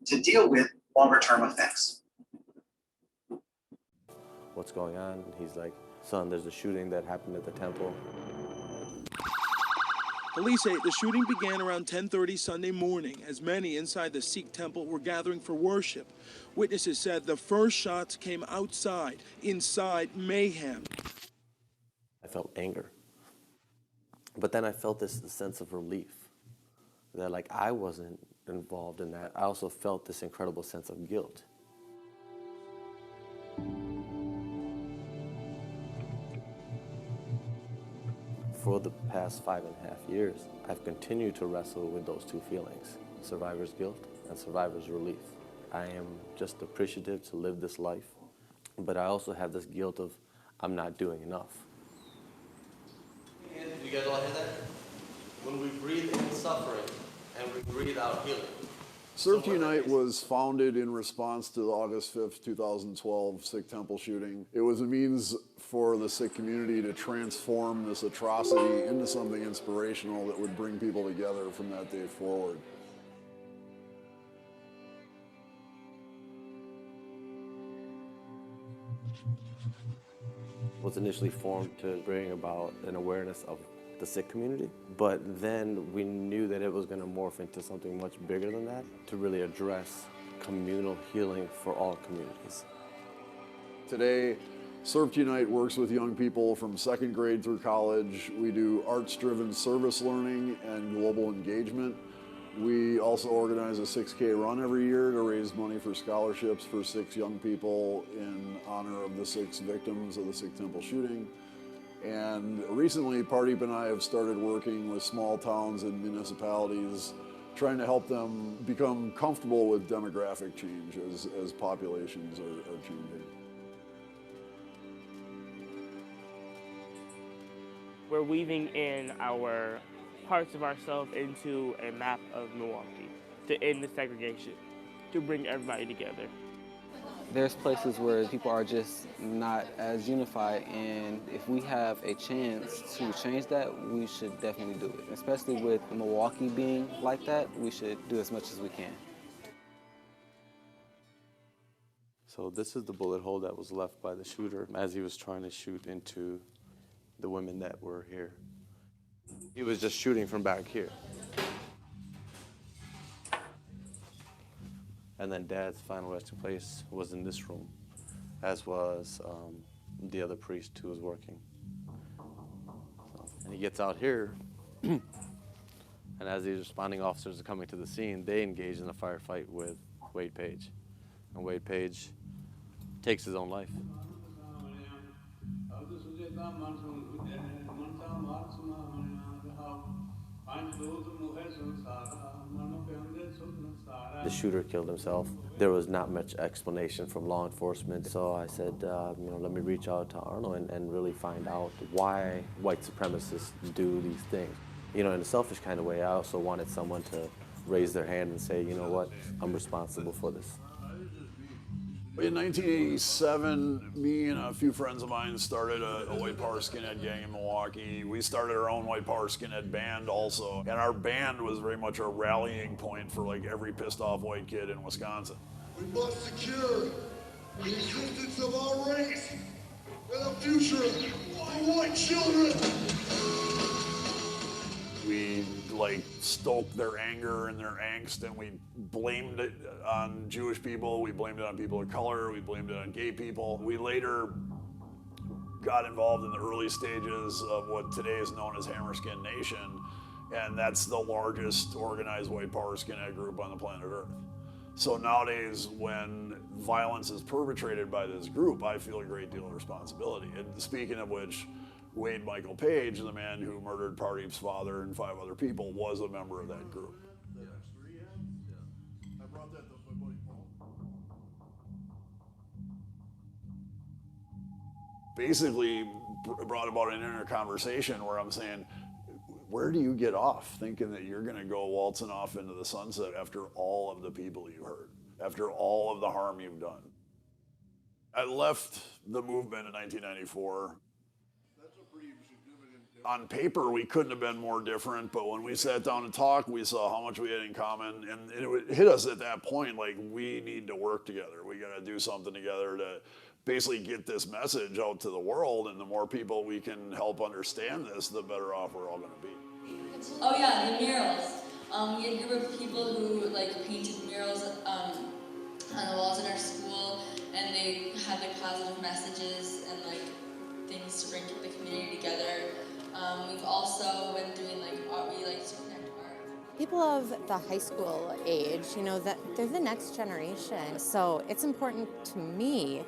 to deal with longer-term effects. What's going on? And he's like, son, there's a shooting that happened at the temple. Police say the shooting began around 10:30 Sunday morning as many inside the Sikh temple were gathering for worship. Witnesses said the first shots came outside, inside mayhem. I felt anger. But then I felt this sense of relief that like I wasn't involved in that. I also felt this incredible sense of guilt. For the past 5.5 years, I've continued to wrestle with those two feelings, survivor's guilt and survivor's relief. I am just appreciative to live this life, but I also have this guilt of I'm not doing enough. You guys all hear that? When we breathe in suffering and we breathe out healing. Serve to Unite was founded in response to the August 5th, 2012 Sikh temple shooting. It was a means for the Sikh community to transform this atrocity into something inspirational that would bring people together from that day forward. It was initially formed to bring about an awareness of the Sikh community, but then we knew that it was going to morph into something much bigger than that to really address communal healing for all communities. Today, Serve to Unite works with young people from 2nd grade through college. We do arts-driven service learning and global engagement. We also organize a 6K run every year to raise money for scholarships for 6 young people in honor of the 6 victims of the Sikh temple shooting. And recently, Pardeep and I have started working with small towns and municipalities, trying to help them become comfortable with demographic change as populations are changing. We're weaving in our parts of ourselves into a map of Milwaukee to end the segregation, to bring everybody together. There's places where people are just not as unified, and if we have a chance to change that, we should definitely do it. Especially with Milwaukee being like that, we should do as much as we can. So this is the bullet hole that was left by the shooter as he was trying to shoot into the women that were here. He was just shooting from back here. And then Dad's final resting place was in this room, as was the other priest who was working. And he gets out here, and as these responding officers are coming to the scene, they engage in a firefight with Wade Page. And Wade Page takes his own life. The shooter killed himself. There was not much explanation from law enforcement. So I said, let me reach out to Arnold and really find out why white supremacists do these things. In a selfish kind of way, I also wanted someone to raise their hand and say, you know what, I'm responsible for this. In 1987, me and a few friends of mine started a white power skinhead gang in Milwaukee. We started our own white power skinhead band also. And our band was very much a rallying point for like every pissed off white kid in Wisconsin. We must secure the existence of our race and the future of white children. We stoked their anger and their angst, and we blamed it on Jewish people, we blamed it on people of color, we blamed it on gay people. We later got involved in the early stages of what today is known as Hammerskin Nation, and that's the largest organized white power skinhead group on the planet Earth. So nowadays, when violence is perpetrated by this group, I feel a great deal of responsibility. And speaking of which, Wade Michael Page, the man who murdered Pardeep's father and 5 other people, was a member of that group. I brought that to my buddy Paul. Basically brought about an inner conversation where I'm saying, where do you get off thinking that you're gonna go waltzing off into the sunset after all of the people you hurt, after all of the harm you've done? I left the movement in 1994. That's a pretty significant On paper, we couldn't have been more different, but when we sat down and talked, we saw how much we had in common, and it hit us at that point, like, we need to work together. We gotta do something together to basically get this message out to the world, and the more people we can help understand this, the better off we're all gonna be. Oh yeah, the murals. We had a group of people who like painted murals on the walls in our school, and they had like positive messages and like things to bring the community together. We've also been doing like art. We like to connect art. People of the high school age, that they're the next generation. So it's important to me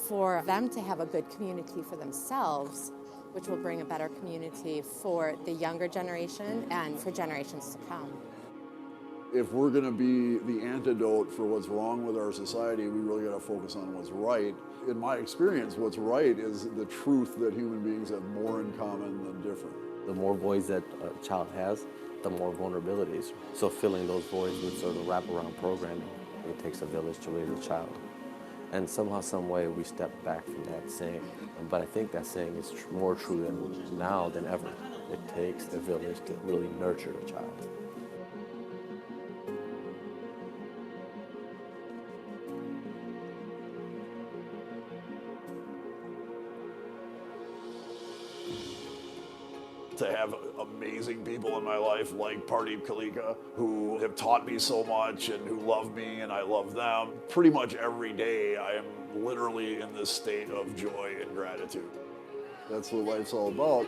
for them to have a good community for themselves, which will bring a better community for the younger generation and for generations to come. If we're gonna be the antidote for what's wrong with our society, we really gotta focus on what's right. In my experience, what's right is the truth that human beings have more in common than different. The more voids that a child has, the more vulnerabilities. So filling those voids with sort of wraparound programming, it takes a village to raise a child. And somehow, some way, we step back from that saying. But I think that saying is more true now than ever. It takes a village to really nurture a child. To have amazing people in my life like Pardeep Kalika, who have taught me so much and who love me and I love them. Pretty much every day I am literally in this state of joy and gratitude. That's what life's all about.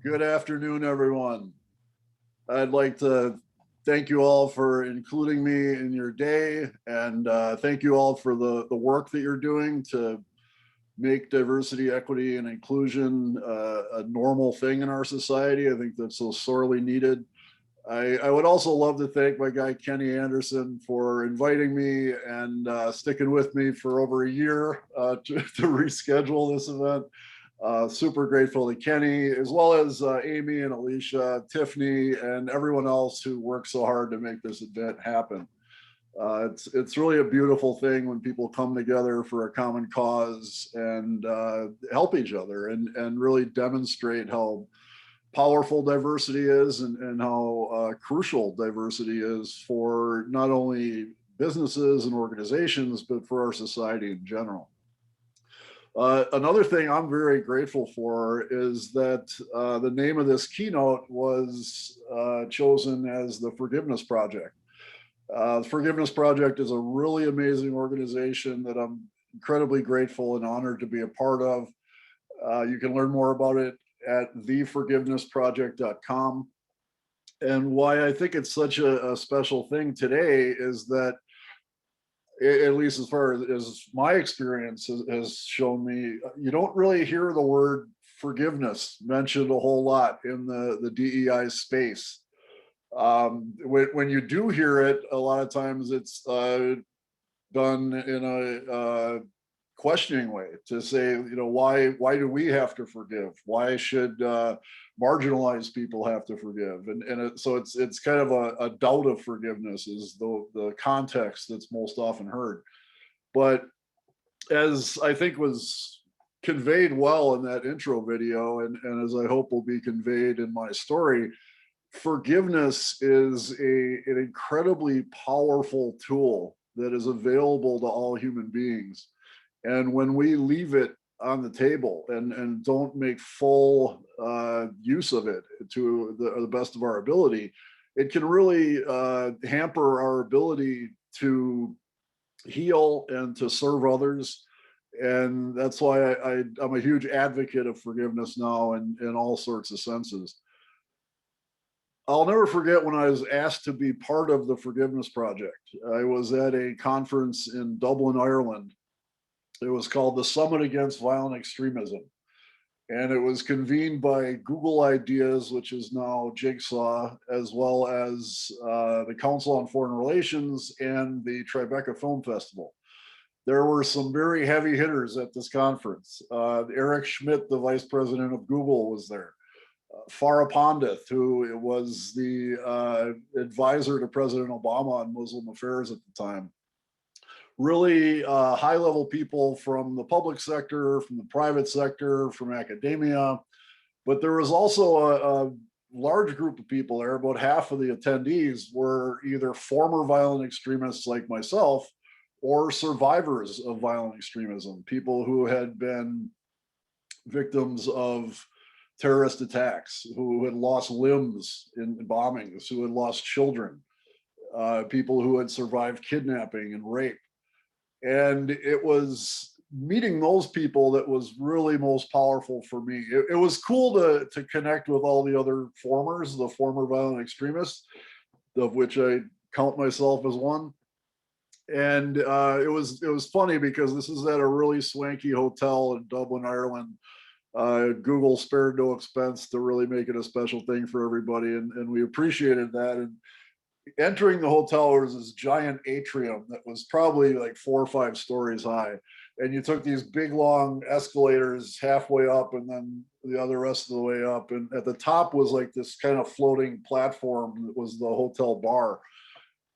Good afternoon, everyone. I'd like to thank you all for including me in your day, and thank you all for the work that you're doing to make diversity, equity, and inclusion a normal thing in our society. I think that's so sorely needed. I would also love to thank my guy Kenny Anderson for inviting me and sticking with me for over a year to reschedule this event. Super grateful to Kenny, as well as Amy and Alicia, Tiffany, and everyone else who worked so hard to make this event happen. It's really a beautiful thing when people come together for a common cause and help each other and really demonstrate how powerful diversity is and how crucial diversity is for not only businesses and organizations, but for our society in general. Another thing I'm very grateful for is that the name of this keynote was chosen as the Forgiveness Project. The Forgiveness Project is a really amazing organization that I'm incredibly grateful and honored to be a part of. You can learn more about it at theforgivenessproject.com. And why I think it's such a special thing today is that, at least as far as my experience has shown me, you don't really hear the word forgiveness mentioned a whole lot in the DEI space. When you do hear it, a lot of times it's done in a questioning way to say, why do we have to forgive? Why should marginalized people have to forgive? So it's kind of a doubt of forgiveness is the context that's most often heard. But as I think was conveyed well in that intro video, and as I hope will be conveyed in my story, forgiveness is an incredibly powerful tool that is available to all human beings. And when we leave it on the table and don't make full use of it to the best of our ability, it can really hamper our ability to heal and to serve others. And that's why I'm a huge advocate of forgiveness now in all sorts of senses. I'll never forget when I was asked to be part of the Forgiveness Project. I was at a conference in Dublin, Ireland. It was called the Summit Against Violent Extremism. And it was convened by Google Ideas, which is now Jigsaw, as well as the Council on Foreign Relations and the Tribeca Film Festival. there were some very heavy hitters at this conference. Eric Schmidt, the vice president of Google, was there. Farah Pandith, who was the advisor to President Obama on Muslim affairs at the time. Really high level people from the public sector, from the private sector, from academia. But there was also a large group of people there. About half of the attendees were either former violent extremists like myself or survivors of violent extremism, people who had been victims of terrorist attacks, who had lost limbs in bombings, who had lost children, people who had survived kidnapping and rape. And it was meeting those people that was really most powerful for me. It was cool to connect with all the other formers, the former violent extremists, of which I count myself as one. And it was funny because this is at a really swanky hotel in Dublin, Ireland. Google spared no expense to really make it a special thing for everybody, and we appreciated that. And entering the hotel, there was this giant atrium that was probably like 4 or 5 stories high, and you took these big long escalators halfway up and then the other rest of the way up, and at the top was like this kind of floating platform that was the hotel bar.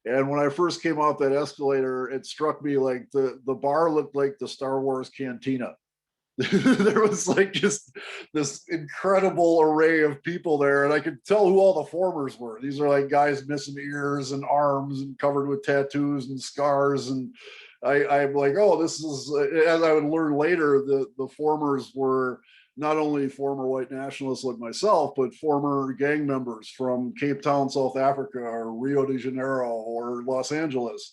And when I first came off that escalator, it struck me like the bar looked like the Star Wars cantina. There was like just this incredible array of people there, and I could tell who all the formers were. These are like guys missing ears and arms and covered with tattoos and scars. And I'm like, oh, this is, as I would learn later, the formers were not only former white nationalists like myself, but former gang members from Cape Town, South Africa, or Rio de Janeiro, or Los Angeles,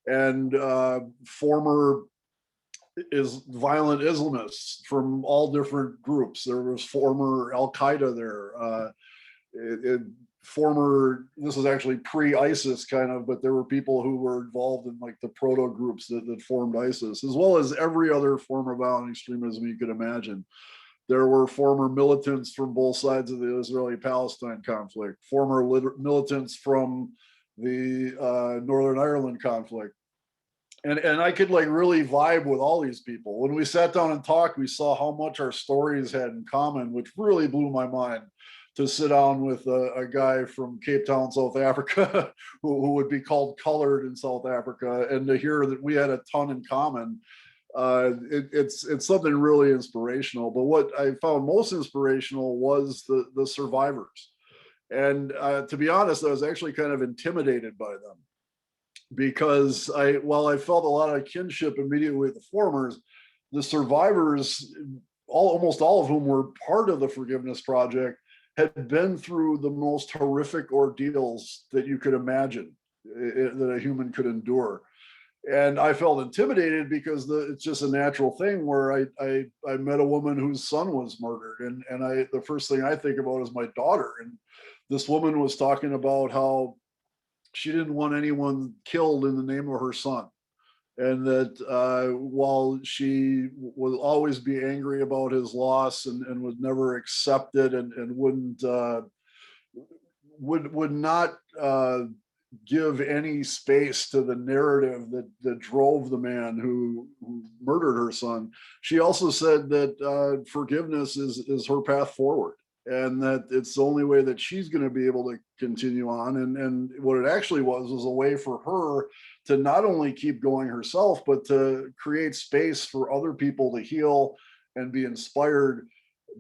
and former violent Islamists from all different groups. There was former Al Qaeda there, former, this is actually pre-ISIS kind of, but there were people who were involved in like the proto groups that formed ISIS, as well as every other form of violent extremism you could imagine. There were former militants from both sides of the Israeli-Palestine conflict, former militants from the Northern Ireland conflict. And I could like really vibe with all these people. When we sat down and talked, we saw how much our stories had in common, which really blew my mind, to sit down with a guy from Cape Town, South Africa, who would be called colored in South Africa, and to hear that we had a ton in common. It's something really inspirational. But what I found most inspirational was the survivors. And to be honest, I was actually kind of intimidated by them, because while I felt a lot of kinship immediately with the formers, the survivors, almost all of whom were part of the Forgiveness Project, had been through the most horrific ordeals that you could imagine that a human could endure. And I felt intimidated because it's just a natural thing where I met a woman whose son was murdered, and the first thing I think about is my daughter. And this woman was talking about how she didn't want anyone killed in the name of her son, and that while she would always be angry about his loss and would never accept it, and wouldn't would not give any space to the narrative that drove the man who murdered her son, she also said that forgiveness is her path forward, and that it's the only way that she's going to be able to continue on. And what it actually was a way for her to not only keep going herself, but to create space for other people to heal and be inspired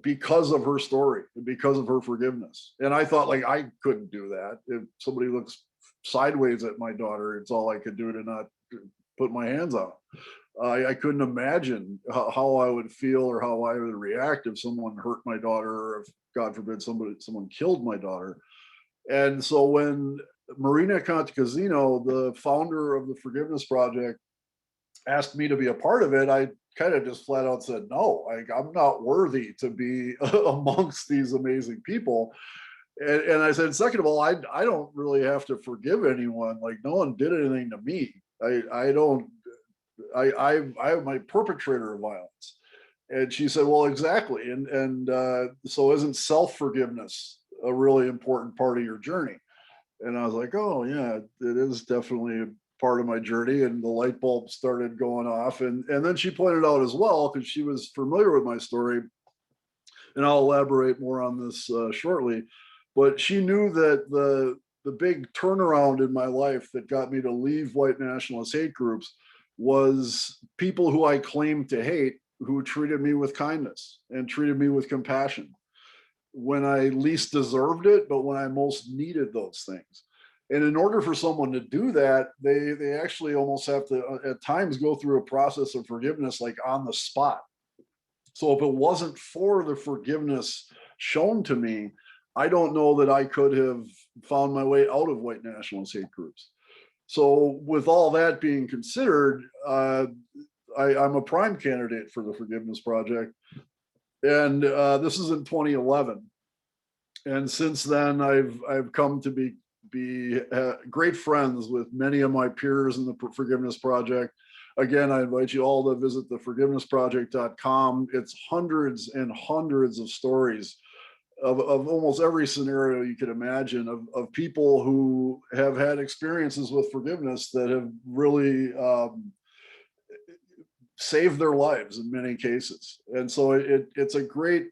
because of her story, because of her forgiveness. And I thought, like, I couldn't do that. If somebody looks sideways at my daughter, it's all I could do to not put my hands on it. I couldn't imagine how I would feel or how I would react if someone hurt my daughter, or if, God forbid, someone killed my daughter. And so when Marina Cantacuzino, the founder of the Forgiveness Project, asked me to be a part of it, I kind of just flat out said no. I'm not worthy to be amongst these amazing people. And I said, second of all, I don't really have to forgive anyone. Like, no one did anything to me. I'm my perpetrator of violence. And she said, well, exactly. And so isn't self-forgiveness a really important part of your journey? And I was like, oh yeah, it is definitely part of my journey, and the light bulb started going off. And then she pointed out as well, because she was familiar with my story, and I'll elaborate more on this shortly, but she knew that the big turnaround in my life that got me to leave white nationalist hate groups was people who I claimed to hate, who treated me with kindness and treated me with compassion when I least deserved it, but when I most needed those things. And in order for someone to do that, they actually almost have to at times go through a process of forgiveness, like on the spot. So if it wasn't for the forgiveness shown to me, I don't know that I could have found my way out of white nationalist hate groups. So with all that being considered, I'm a prime candidate for the Forgiveness Project. And this is in 2011. And since then, I've come to be great friends with many of my peers in the Forgiveness Project. Again, I invite you all to visit theforgivenessproject.com. It's hundreds and hundreds of stories of almost every scenario you could imagine of people who have had experiences with forgiveness that have really saved their lives in many cases. And so it's a great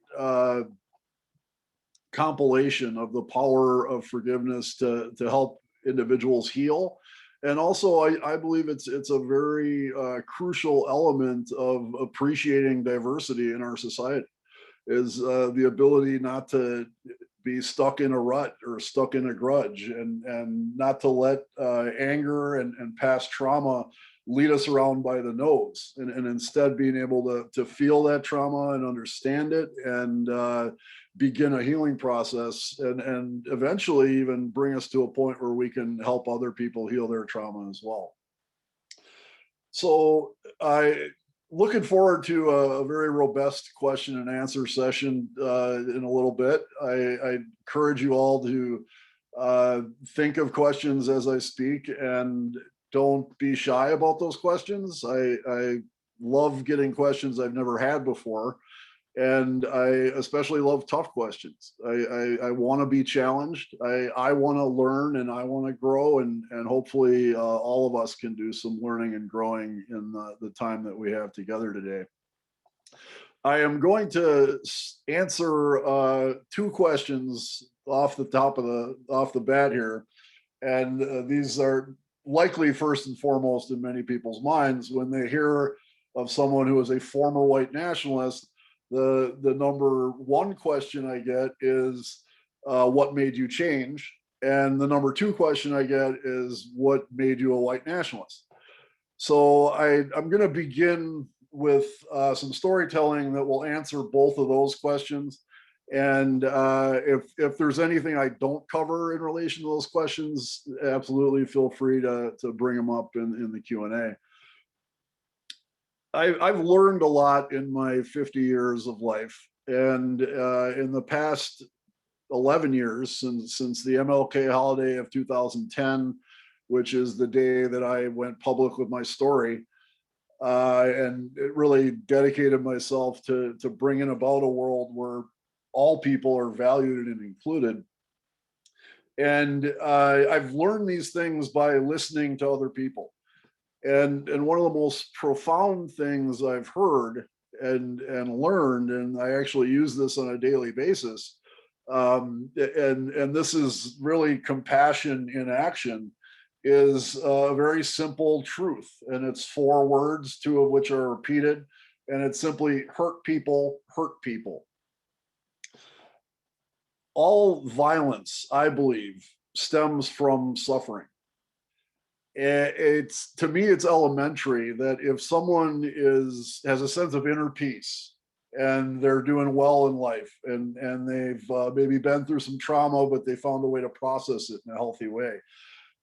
compilation of the power of forgiveness to help individuals heal. And also, I believe it's a very crucial element of appreciating diversity in our society, is the ability not to be stuck in a rut or stuck in a grudge, and not to let anger and past trauma lead us around by the nose, and instead being able to feel that trauma and understand it, and begin a healing process, and eventually even bring us to a point where we can help other people heal their trauma as well. So looking forward to a very robust question and answer session in a little bit. I encourage you all to think of questions as I speak, and don't be shy about those questions. I love getting questions I've never had before. And I especially love tough questions. I want to be challenged. I want to learn, and I want to grow, and hopefully all of us can do some learning and growing in the time that we have together today. I am going to answer two questions off the bat here, and these are likely first and foremost in many people's minds when they hear of someone who is a former white nationalist. The number one question I get is, what made you change? And the number two question I get is, what made you a white nationalist? So I'm going to begin with some storytelling that will answer both of those questions. And if there's anything I don't cover in relation to those questions, absolutely feel free to bring them up in the Q&A. I've learned a lot in my 50 years of life, and in the past 11 years since the MLK holiday of 2010, which is the day that I went public with my story, and it really dedicated myself to bringing about a world where all people are valued and included. And I've learned these things by listening to other people. And one of the most profound things I've heard and learned, and I actually use this on a daily basis, and this is really compassion in action, is a very simple truth. And it's 4 words, 2 of which are repeated, and it's simply hurt people, hurt people. All violence, I believe, stems from suffering. It's, to me, it's elementary that if someone has a sense of inner peace and they're doing well in life, and they've maybe been through some trauma, but they found a way to process it in a healthy way,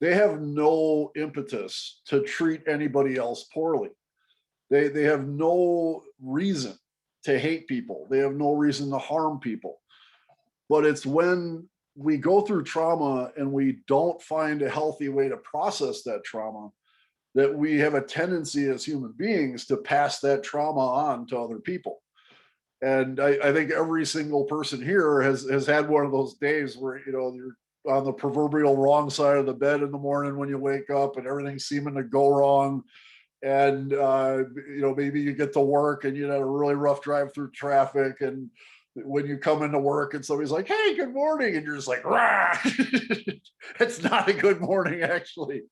they have no impetus to treat anybody else poorly. They have no reason to hate people. They have no reason to harm people. But it's when we go through trauma and we don't find a healthy way to process that trauma that we have a tendency as human beings to pass that trauma on to other people. And I think every single person here has had one of those days where, you're on the proverbial wrong side of the bed in the morning when you wake up and everything's seeming to go wrong. And, maybe you get to work and you had a really rough drive through traffic. And when you come into work and somebody's like, hey, good morning. And you're just like, rah. It's not a good morning, actually.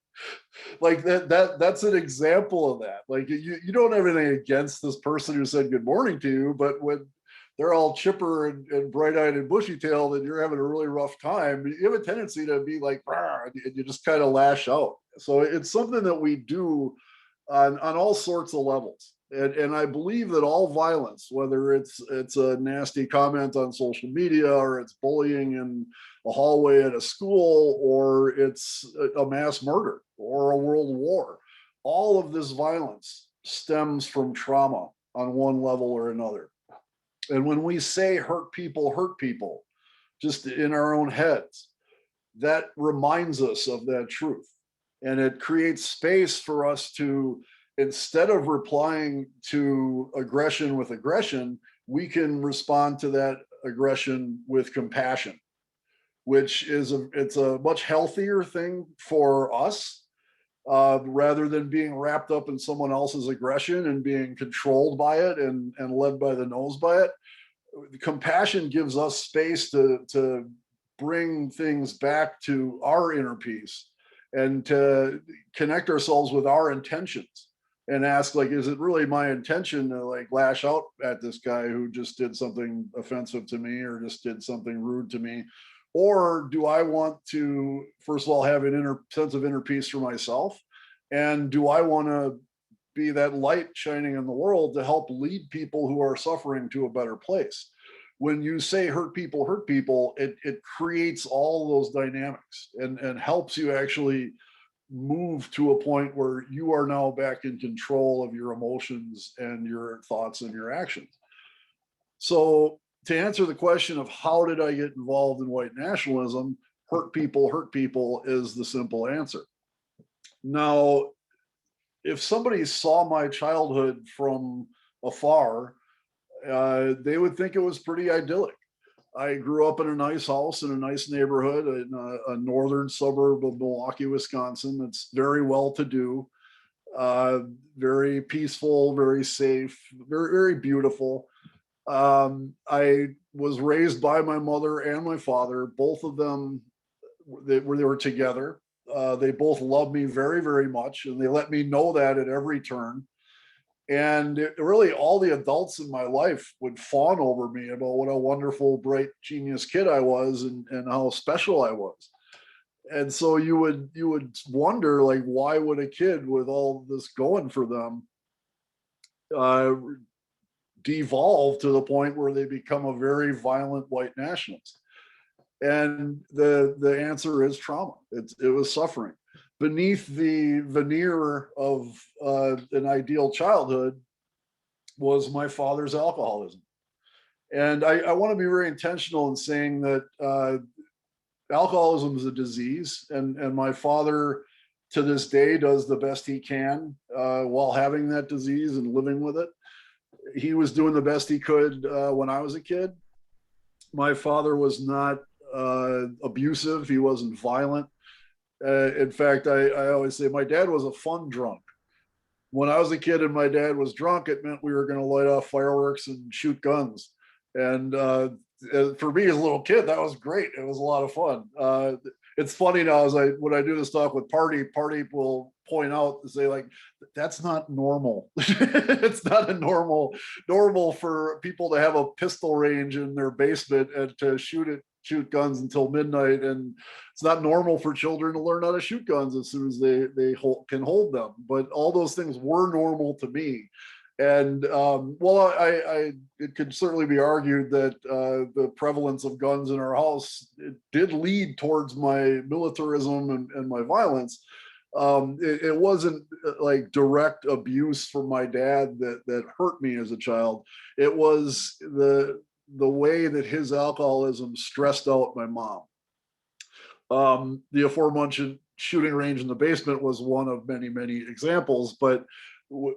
Like that's an example of that. Like you don't have anything against this person who said good morning to you, but when they're all chipper and bright-eyed and bushy-tailed and you're having a really rough time, you have a tendency to be like, rah, and you just kind of lash out. So it's something that we do on all sorts of levels. And I believe that all violence, whether it's a nasty comment on social media or it's bullying in a hallway at a school or it's a mass murder or a world war, all of this violence stems from trauma on one level or another. And when we say hurt people, just in our own heads, that reminds us of that truth. And it creates space for us to, instead of replying to aggression with aggression, we can respond to that aggression with compassion, which is it's a much healthier thing for us, rather than being wrapped up in someone else's aggression and being controlled by it and led by the nose by it. Compassion gives us space to bring things back to our inner peace and to connect ourselves with our intentions and ask, like, is it really my intention to like lash out at this guy who just did something offensive to me or just did something rude to me? Or do I want to, first of all, have an sense of inner peace for myself? And do I want to be that light shining in the world to help lead people who are suffering to a better place? When you say hurt people, it creates all those dynamics and helps you actually move to a point where you are now back in control of your emotions and your thoughts and your actions. So to answer the question of how did I get involved in white nationalism, hurt people is the simple answer. Now, if somebody saw my childhood from afar, they would think it was pretty idyllic. I grew up in a nice house in a nice neighborhood in a northern suburb of Milwaukee, Wisconsin. It's very well to do, very peaceful, very safe, very, very beautiful. I was raised by my mother and my father. Both of them, they were together. They both loved me very, very much, and they let me know that at every turn. And really, all the adults in my life would fawn over me about what a wonderful, bright, genius kid I was, and how special I was. And so you would wonder, like, why would a kid with all this going for them devolve to the point where they become a very violent white nationalist? And the answer is trauma. It was suffering. Beneath the veneer of an ideal childhood was my father's alcoholism. And I want to be very intentional in saying that alcoholism is a disease, and my father to this day does the best he can while having that disease and living with it. He was doing the best he could when I was a kid. My father was not abusive. He wasn't violent. In fact, I always say my dad was a fun drunk. When I was a kid and my dad was drunk, it meant we were going to light off fireworks and shoot guns. And for me as a little kid, that was great. It was a lot of fun. It's funny now when I do this talk with Party will point out and say, like, that's not normal. It's not a normal for people to have a pistol range in their basement and to shoot guns until midnight, and it's not normal for children to learn how to shoot guns as soon as they can hold them. But all those things were normal to me. And it could certainly be argued that the prevalence of guns in our house, it did lead towards my militarism and my violence. It wasn't like direct abuse from my dad that hurt me as a child. It was the way that his alcoholism stressed out my mom. The aforementioned shooting range in the basement was one of many, many examples, but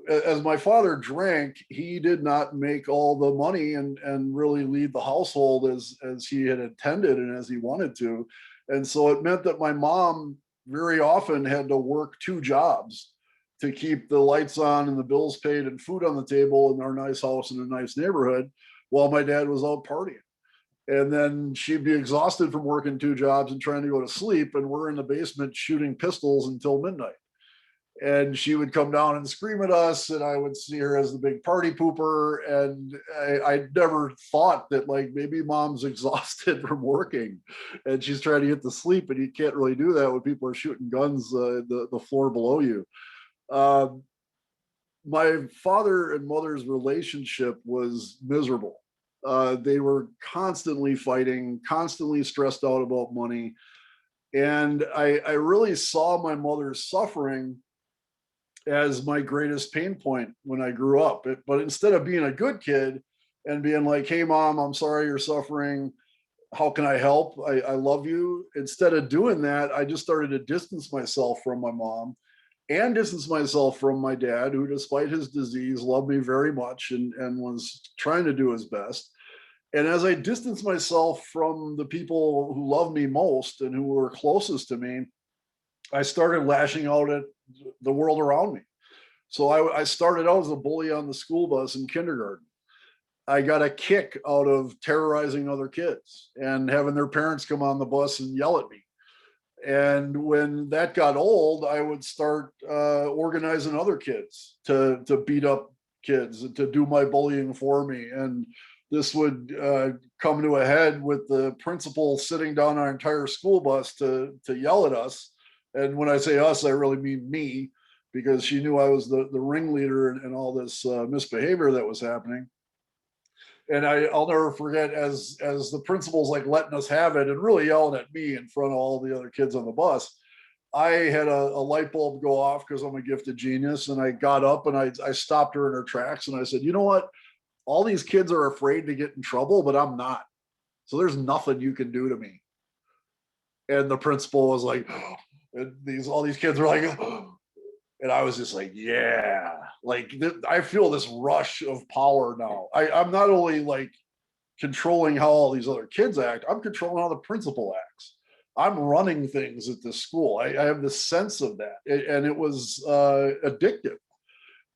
as my father drank, he did not make all the money and really lead the household as he had intended and as he wanted to. And so it meant that my mom very often had to work 2 jobs to keep the lights on and the bills paid and food on the table in our nice house in a nice neighborhood while my dad was out partying. And then she'd be exhausted from working 2 jobs and trying to go to sleep. And we're in the basement shooting pistols until midnight. And she would come down and scream at us, and I would see her as the big party pooper. And I never thought that, like, maybe mom's exhausted from working and she's trying to get to sleep, and you can't really do that when people are shooting guns the floor below you. My father and mother's relationship was miserable. They were constantly fighting, constantly stressed out about money. And I really saw my mother's suffering as my greatest pain point when I grew up. But instead of being a good kid and being like, hey, mom, I'm sorry you're suffering. How can I help? I love you. Instead of doing that, I just started to distance myself from my mom and distance myself from my dad, who, despite his disease, loved me very much and was trying to do his best. And as I distanced myself from the people who loved me most and who were closest to me, I started lashing out at the world around me. So I started out as a bully on the school bus in kindergarten. I got a kick out of terrorizing other kids and having their parents come on the bus and yell at me. And when that got old, I would start organizing other kids to beat up kids and to do my bullying for me. And this would come to a head with the principal sitting down our entire school bus to yell at us. And when I say us, I really mean me, because she knew I was the ringleader in all this misbehavior that was happening. And I'll never forget, as the principal's like letting us have it and really yelling at me in front of all the other kids on the bus, I had a light bulb go off because I'm a gifted genius. And I got up and I stopped her in her tracks and I said, you know what? All these kids are afraid to get in trouble, but I'm not. So there's nothing you can do to me. And the principal was like, and all these kids were like, and I was just like, yeah, like I feel this rush of power now. I'm not only like controlling how all these other kids act, I'm controlling how the principal acts. I'm running things at this school. I have this sense of that, and it was addictive.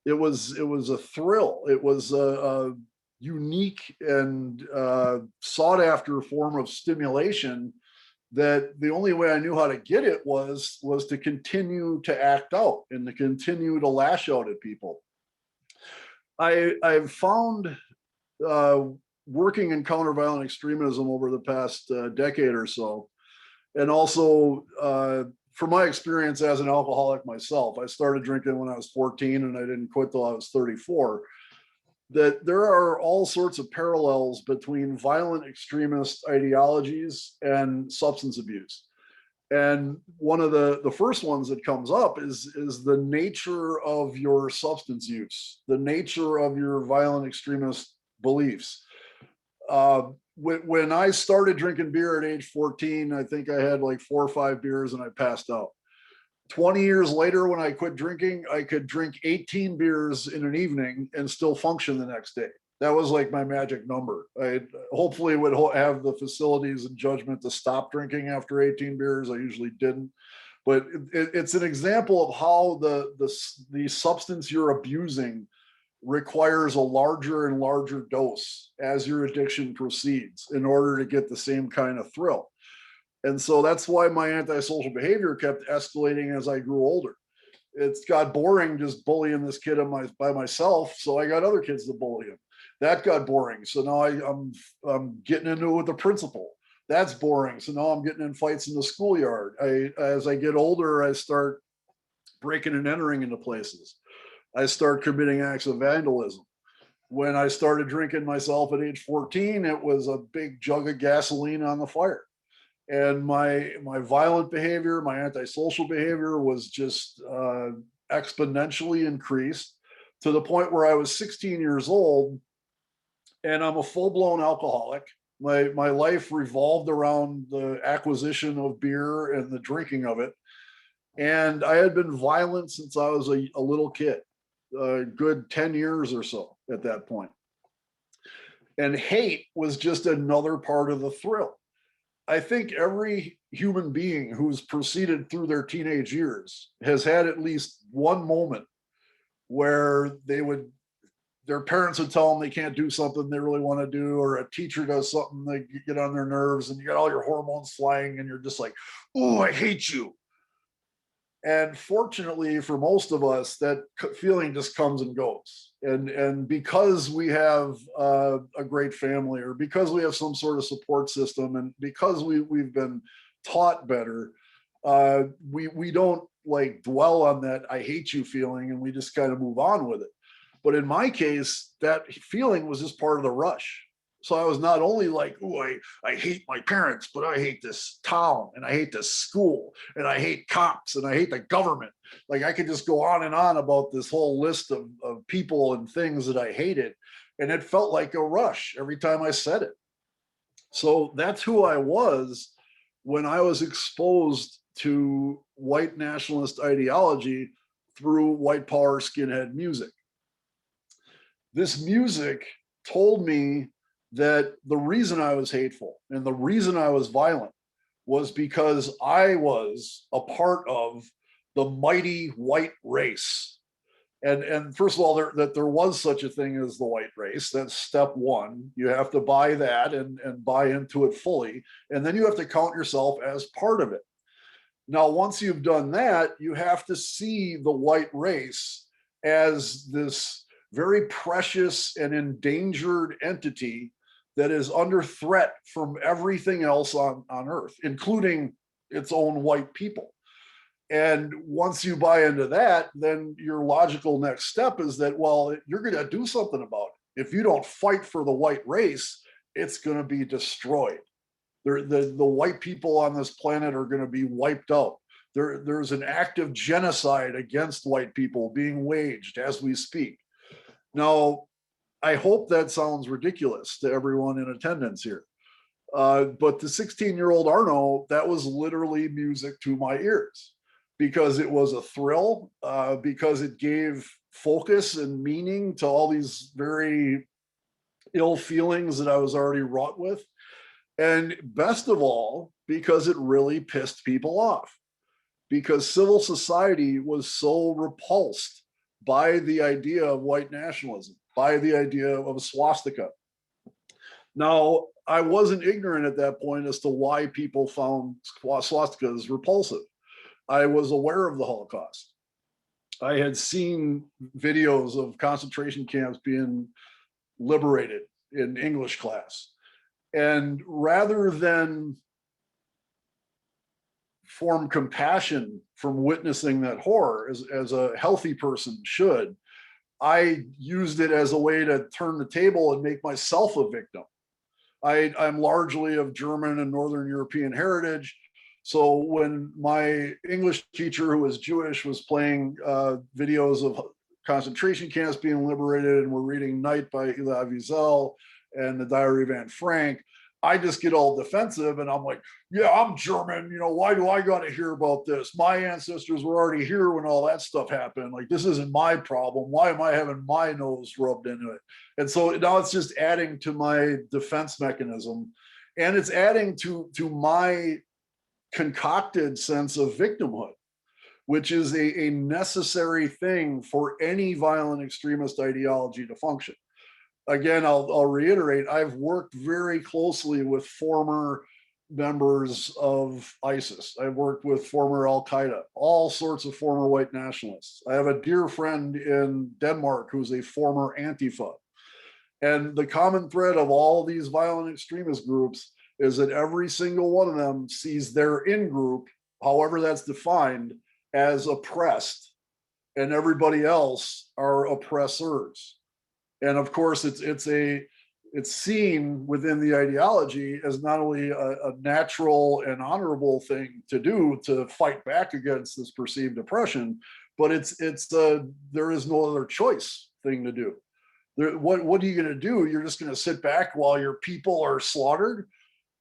It was a thrill. It was a unique and sought after form of stimulation that the only way I knew how to get it was to continue to act out and to continue to lash out at people. I've found working in counterviolent extremism over the past decade or so, and also from my experience as an alcoholic myself, I started drinking when I was 14 and I didn't quit till I was 34, that there are all sorts of parallels between violent extremist ideologies and substance abuse. And one of the first ones that comes up is the nature of your substance use, the nature of your violent extremist beliefs. When I started drinking beer at age 14, I think I had like 4 or 5 beers and I passed out. 20 years later, when I quit drinking, I could drink 18 beers in an evening and still function the next day. That was like my magic number. I hopefully would have the facilities and judgment to stop drinking after 18 beers. I usually didn't. But it's an example of how the substance you're abusing requires a larger and larger dose as your addiction proceeds in order to get the same kind of thrill. And so that's why my antisocial behavior kept escalating as I grew older. It's got boring just bullying this kid by myself, so I got other kids to bully him. That got boring, so now I'm getting into it with the principal. That's boring, so now I'm getting in fights in the schoolyard. As I get older, I start breaking and entering into places. I start committing acts of vandalism. When I started drinking myself at age 14, it was a big jug of gasoline on the fire. And my violent behavior, my antisocial behavior was just exponentially increased to the point where I was 16 years old and I'm a full-blown alcoholic. My life revolved around the acquisition of beer and the drinking of it. And I had been violent since I was a little kid, a good 10 years or so at that point. And hate was just another part of the thrill. I think every human being who's proceeded through their teenage years has had at least one moment where their parents would tell them they can't do something they really want to do, or a teacher does something they get on their nerves, and you got all your hormones flying, and you're just like, oh, I hate you. And fortunately for most of us, that feeling just comes and goes. And because we have a great family, or because we have some sort of support system, and because we've been taught better, we don't like dwell on that I hate you feeling, and we just kind of move on with it. But in my case, that feeling was just part of the rush. So I was not only like, oh, I hate my parents, but I hate this town, and I hate this school, and I hate cops, and I hate the government. Like, I could just go on and on about this whole list of people and things that I hated. And it felt like a rush every time I said it. So that's who I was when I was exposed to white nationalist ideology through white power skinhead music. This music told me that the reason I was hateful and the reason I was violent was because I was a part of the mighty white race. And first of all, there was such a thing as the white race. That's step one. You have to buy that and buy into it fully. And then you have to count yourself as part of it. Now, once you've done that, you have to see the white race as this very precious and endangered entity that is under threat from everything else on earth, including its own white people. And once you buy into that, then your logical next step is that, well, you're going to do something about it. If you don't fight for the white race, it's going to be destroyed. The white people on this planet are going to be wiped out. There's an active genocide against white people being waged as we speak. Now, I hope that sounds ridiculous to everyone in attendance here. But to 16-year-old Arno, that was literally music to my ears, because it was a thrill, because it gave focus and meaning to all these very ill feelings that I was already wrought with. And best of all, because it really pissed people off, because civil society was so repulsed by the idea of white nationalism, by the idea of a swastika. Now, I wasn't ignorant at that point as to why people found swastikas repulsive. I was aware of the Holocaust. I had seen videos of concentration camps being liberated in English class. And rather than form compassion from witnessing that horror, as a healthy person should, I used it as a way to turn the table and make myself a victim. I'm largely of German and Northern European heritage. So when my English teacher, who was Jewish, was playing videos of concentration camps being liberated, and we're reading Night by Elie Wiesel and the Diary of Anne Frank, I just get all defensive, and I'm like, yeah, I'm German. Why do I got to hear about this? My ancestors were already here when all that stuff happened. Like, this isn't my problem. Why am I having my nose rubbed into it? And so now it's just adding to my defense mechanism, and it's adding to my concocted sense of victimhood, which is a necessary thing for any violent extremist ideology to function. Again, I'll reiterate, I've worked very closely with former members of ISIS. I've worked with former Al Qaeda, all sorts of former white nationalists. I have a dear friend in Denmark who's a former Antifa. And the common thread of all these violent extremist groups is that every single one of them sees their in-group, however that's defined, as oppressed, and everybody else are oppressors. And of course, it's seen within the ideology as not only a natural and honorable thing to do to fight back against this perceived oppression, but there is no other choice thing to do. What are you going to do? You're just going to sit back while your people are slaughtered,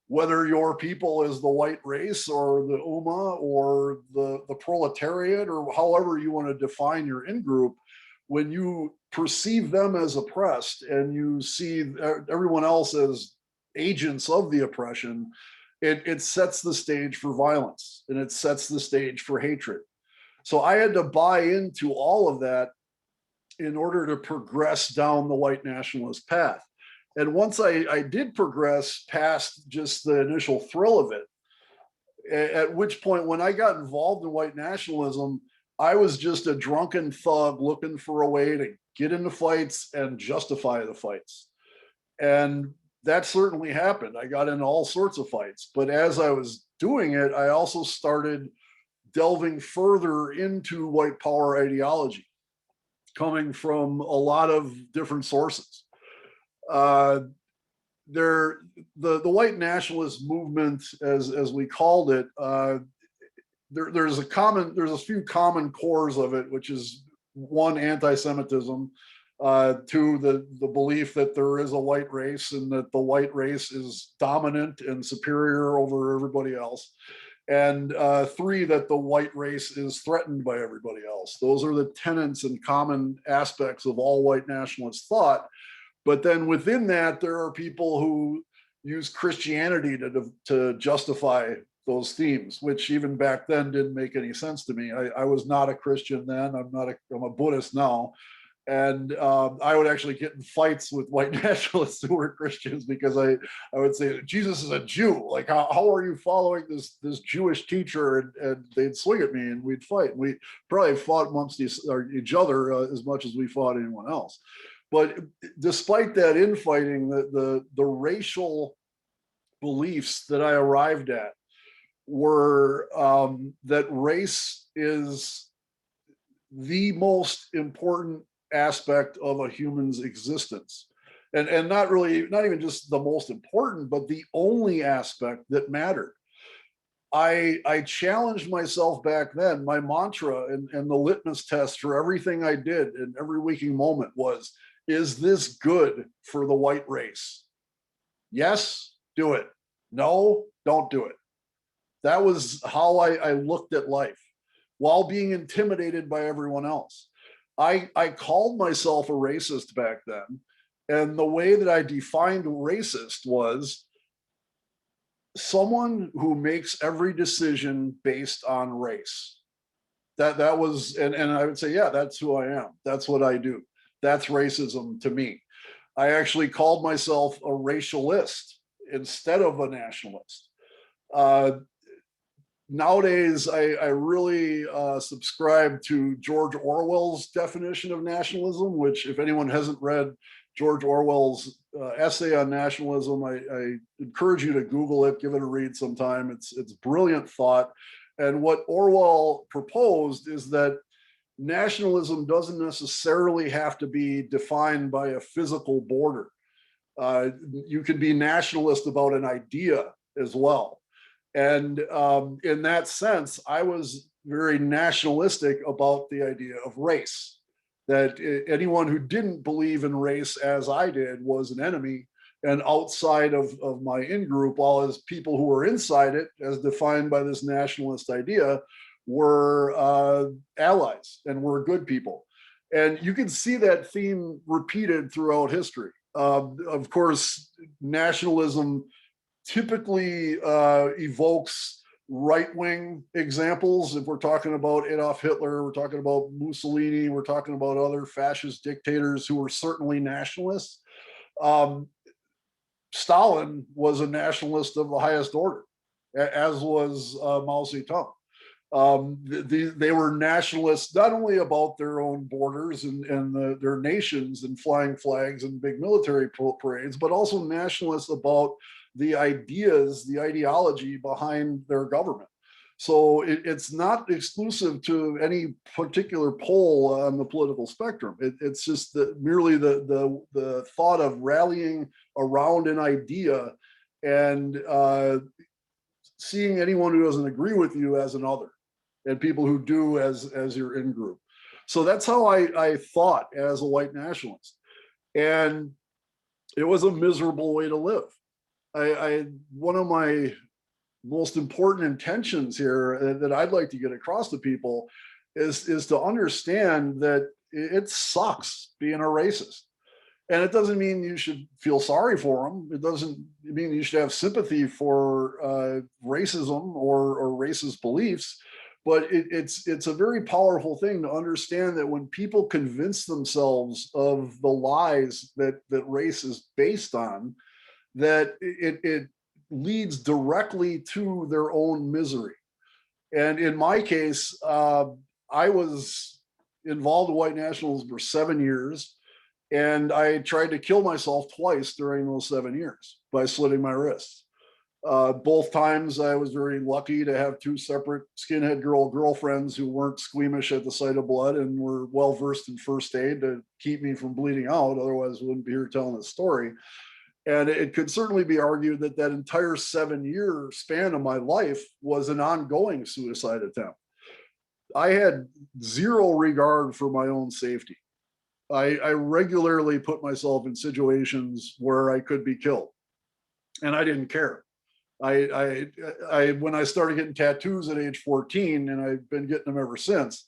whether your people is the white race or the Ummah or the proletariat, or however you want to define your in-group. When you perceive them as oppressed and you see everyone else as agents of the oppression, it sets the stage for violence and it sets the stage for hatred. So I had to buy into all of that in order to progress down the white nationalist path. And once I did progress past just the initial thrill of it, at which point, when I got involved in white nationalism, I was just a drunken thug looking for a way to get into fights and justify the fights. And that certainly happened. I got into all sorts of fights. But as I was doing it, I also started delving further into white power ideology, coming from a lot of different sources. The white nationalist movement, as we called it, there's a few common cores of it, which is one, anti-Semitism, two, the belief that there is a white race and that the white race is dominant and superior over everybody else, and three, that the white race is threatened by everybody else. Those are the tenets and common aspects of all white nationalist thought. But then within that, there are people who use Christianity to justify those themes, which even back then didn't make any sense to me. I was not a Christian then. I'm a Buddhist now. And I would actually get in fights with white nationalists who were Christians because I would say, Jesus is a Jew. Like, how are you following this Jewish teacher? And they'd swing at me and we'd fight. And we probably fought amongst each other as much as we fought anyone else. But despite that infighting, the racial beliefs that I arrived at were that race is the most important aspect of a human's existence. And not even just the most important, but the only aspect that mattered. I challenged myself back then. My mantra and the litmus test for everything I did in every waking moment was, is this good for the white race? Yes, do it. No, don't do it. That was how I looked at life while being intimidated by everyone else. I called myself a racist back then. And the way that I defined racist was someone who makes every decision based on race. That was, and I would say, yeah, that's who I am. That's what I do. That's racism to me. I actually called myself a racialist instead of a nationalist. Nowadays, I really subscribe to George Orwell's definition of nationalism, which, if anyone hasn't read George Orwell's essay on nationalism, I encourage you to Google it, give it a read sometime. It's brilliant thought. And what Orwell proposed is that nationalism doesn't necessarily have to be defined by a physical border. You can be nationalist about an idea as well. And in that sense, I was very nationalistic about the idea of race, that anyone who didn't believe in race as I did was an enemy and outside of my in-group, while as people who were inside it, as defined by this nationalist idea, were allies and were good people. And you can see that theme repeated throughout history. Of course, nationalism typically evokes right-wing examples. If we're talking about Adolf Hitler, we're talking about Mussolini, we're talking about other fascist dictators who were certainly nationalists. Stalin was a nationalist of the highest order, as was Mao Zedong. They were nationalists not only about their own borders and their nations and flying flags and big military parades, but also nationalists about the ideas, the ideology behind their government. So it's not exclusive to any particular pole on the political spectrum. It's just merely the thought of rallying around an idea and seeing anyone who doesn't agree with you as an other, and people who do as your in-group. So that's how I thought as a white nationalist. And it was a miserable way to live. One of my most important intentions here that I'd like to get across to people is to understand that it sucks being a racist. And it doesn't mean you should feel sorry for them. It doesn't mean you should have sympathy for racism or racist beliefs. But it's a very powerful thing to understand that when people convince themselves of the lies that race is based on, that it leads directly to their own misery. And in my case, I was involved in white nationalism for 7 years. And I tried to kill myself twice during those 7 years by slitting my wrists. Both times I was very lucky to have two separate skinhead girlfriends who weren't squeamish at the sight of blood and were well versed in first aid to keep me from bleeding out. Otherwise, I wouldn't be here telling this story. And it could certainly be argued that that entire 7 year span of my life was an ongoing suicide attempt. I had zero regard for my own safety. I regularly put myself in situations where I could be killed, and I didn't care. When I started getting tattoos at age 14, and I've been getting them ever since.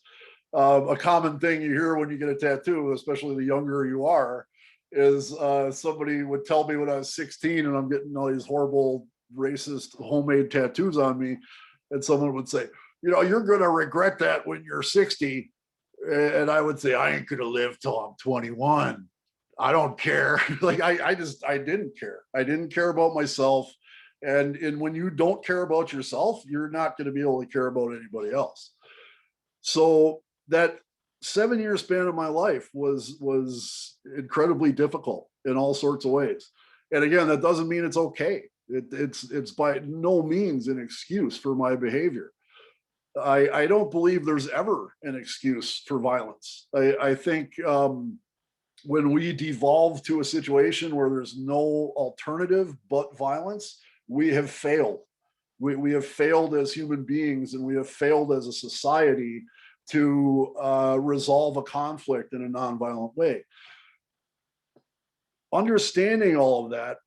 A common thing you hear when you get a tattoo, especially the younger you are, is somebody would tell me when I was 16 and I'm getting all these horrible racist homemade tattoos on me, and someone would say, you're going to regret that when you're 60. And I would say, I ain't gonna live till I'm 21. I don't care. Like I didn't care. I didn't care about myself. And when you don't care about yourself, you're not going to be able to care about anybody else. So that 7 year span of my life was incredibly difficult in all sorts of ways. And again, that doesn't mean it's okay. It's by no means an excuse for my behavior. I don't believe there's ever an excuse for violence. I think when we devolve to a situation where there's no alternative but violence, we have failed. We have failed as human beings, and we have failed as a society to resolve a conflict in a nonviolent way. Understanding all of that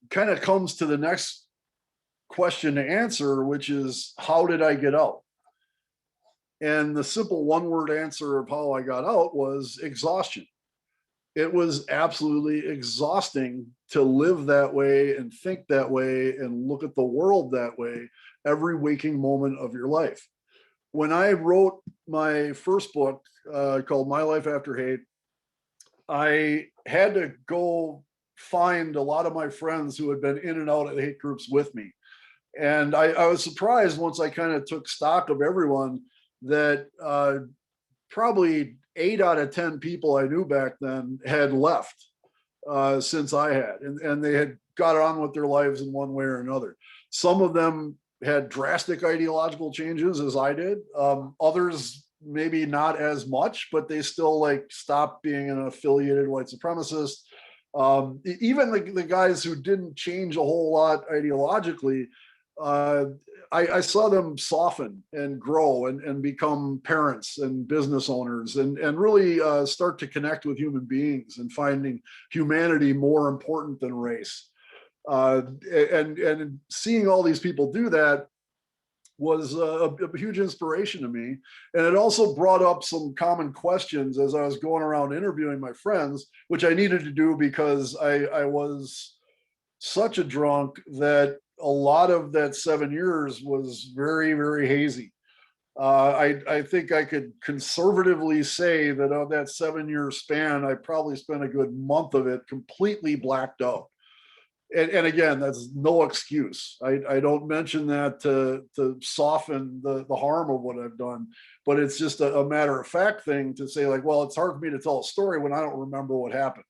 kind of comes to the next question to answer, which is, how did I get out? And the simple one-word answer of how I got out was exhaustion. It was absolutely exhausting to live that way and think that way and look at the world that way every waking moment of your life. When I wrote my first book called My Life After Hate, I had to go find a lot of my friends who had been in and out of hate groups with me. And I was surprised once I kind of took stock of everyone that probably 8 out of 10 people I knew back then had left since I had, and they had got on with their lives in one way or another. Some of them had drastic ideological changes, as I did. Others maybe not as much, but they still stopped being an affiliated white supremacist. Even the guys who didn't change a whole lot ideologically, I saw them soften and grow and become parents and business owners and really start to connect with human beings and finding humanity more important than race. And seeing all these people do that was a huge inspiration to me. And it also brought up some common questions as I was going around interviewing my friends, which I needed to do because I was such a drunk that a lot of that 7 years was very, very hazy. I think I could conservatively say that of that 7 year span, I probably spent a good month of it completely blacked out. And again, that's no excuse. I don't mention that to soften the harm of what I've done, but it's just a matter of fact thing to say well, it's hard for me to tell a story when I don't remember what happened.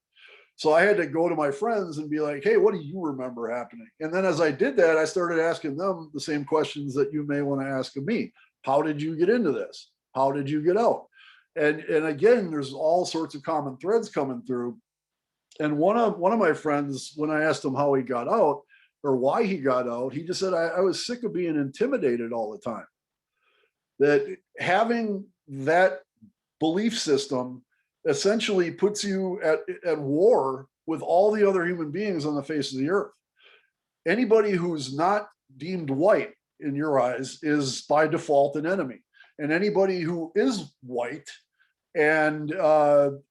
So I had to go to my friends and be like, hey, what do you remember happening? And then as I did that, I started asking them the same questions that you may want to ask of me. How did you get into this? How did you get out? And again, there's all sorts of common threads coming through. And one of my friends, when I asked him how he got out or why he got out, he just said, I was sick of being intimidated all the time. That having that belief system essentially puts you at war with all the other human beings on the face of the earth. Anybody who's not deemed white in your eyes is by default an enemy. And anybody who is white and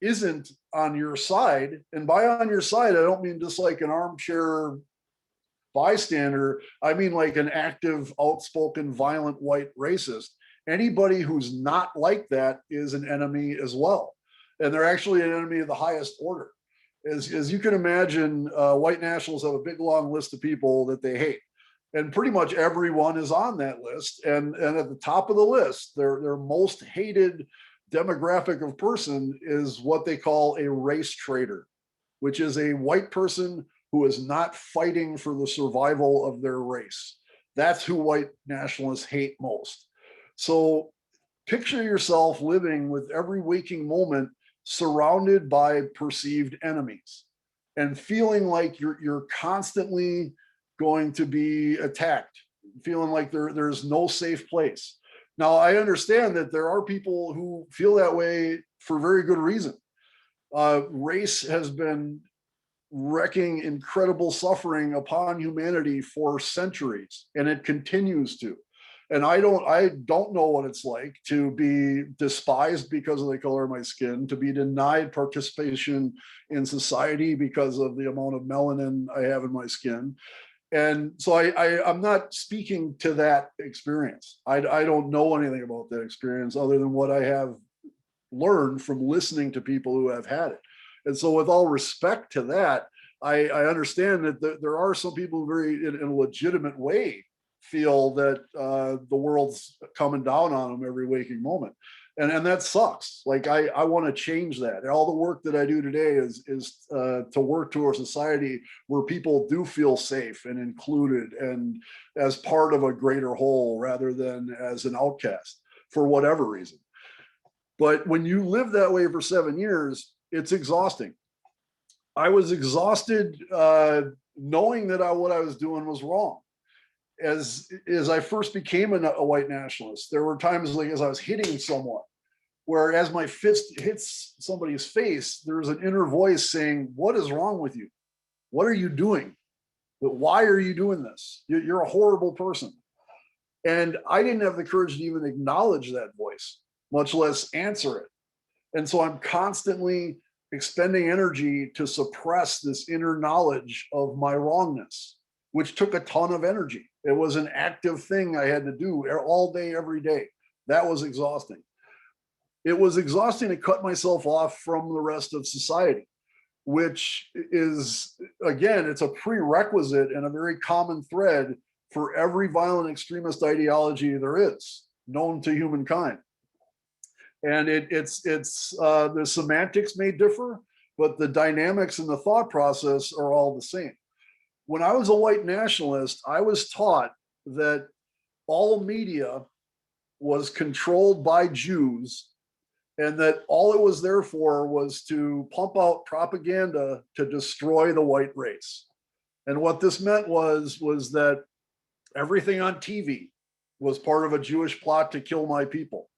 isn't on your side, and by on your side, I don't mean just like an armchair bystander, I mean like an active, outspoken, violent white racist. Anybody who's not like that is an enemy as well. And they're actually an enemy of the highest order. As you can imagine, white nationalists have a big long list of people that they hate. And pretty much everyone is on that list. And at the top of the list, their most hated demographic of person is what they call a race traitor, which is a white person who is not fighting for the survival of their race. That's who white nationalists hate most. So picture yourself living with every waking moment surrounded by perceived enemies and feeling like you're constantly going to be attacked, feeling like there's no safe place. Now, I understand that there are people who feel that way for very good reason. Race has been wreaking incredible suffering upon humanity for centuries, and it continues to. And I don't know what it's like to be despised because of the color of my skin, to be denied participation in society because of the amount of melanin I have in my skin. And so I'm not speaking to that experience. I don't know anything about that experience other than what I have learned from listening to people who have had it. And so with all respect to that, I understand that there are some people who very in a legitimate way feel that the world's coming down on them every waking moment. And that sucks. Like I want to change that. All the work that I do today is to work toward a society where people do feel safe and included and as part of a greater whole rather than as an outcast for whatever reason. But when you live that way for 7 years, it's exhausting. I was exhausted knowing that what I was doing was wrong. As I first became a white nationalist, there were times like as I was hitting someone, where as my fist hits somebody's face, there's an inner voice saying, "What is wrong with you? What are you doing? Why are you doing this? You're a horrible person." And I didn't have the courage to even acknowledge that voice, much less answer it. And so I'm constantly expending energy to suppress this inner knowledge of my wrongness, which took a ton of energy. It was an active thing I had to do all day, every day. That was exhausting. It was exhausting to cut myself off from the rest of society, which is, again, it's a prerequisite and a very common thread for every violent extremist ideology there is known to humankind. And the semantics may differ, but the dynamics and the thought process are all the same. When I was a white nationalist, I was taught that all media was controlled by Jews and that all it was there for was to pump out propaganda to destroy the white race. And what this meant was that everything on TV was part of a Jewish plot to kill my people.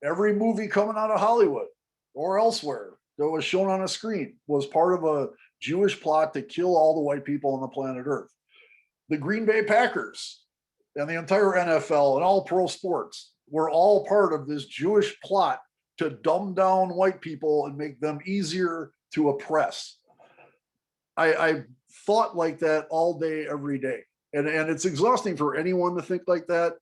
Every movie coming out of Hollywood or elsewhere that was shown on a screen was part of a Jewish plot to kill all the white people on the planet Earth. The Green Bay Packers and the entire NFL and all pro sports were all part of this Jewish plot to dumb down white people and make them easier to oppress. I thought like that all day, every day. And it's exhausting for anyone to think like that.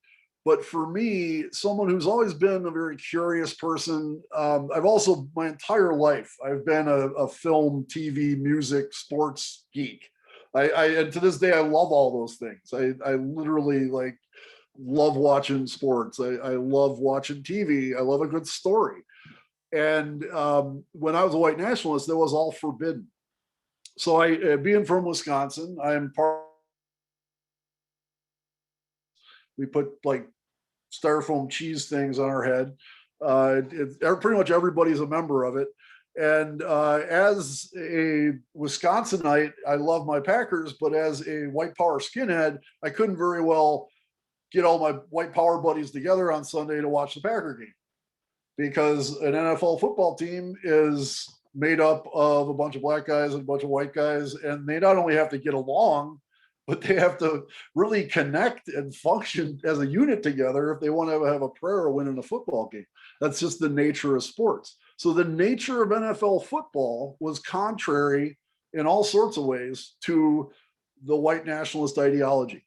But for me, someone who's always been a very curious person, I've also, my entire life, I've been a film, TV, music, sports geek. And to this day, I love all those things. I literally like love watching sports. I love watching TV. I love a good story. And when I was a white nationalist, that was all forbidden. So being from Wisconsin, I'm part. We put like styrofoam cheese things on our head. Pretty much everybody's a member of it. And as a Wisconsinite, I love my Packers, but as a white power skinhead, I couldn't very well get all my white power buddies together on Sunday to watch the Packer game because an NFL football team is made up of a bunch of black guys and a bunch of white guys, and they not only have to get along, but they have to really connect and function as a unit together if they want to have a prayer or win in a football game. That's just the nature of sports. So the nature of NFL football was contrary in all sorts of ways to the white nationalist ideology.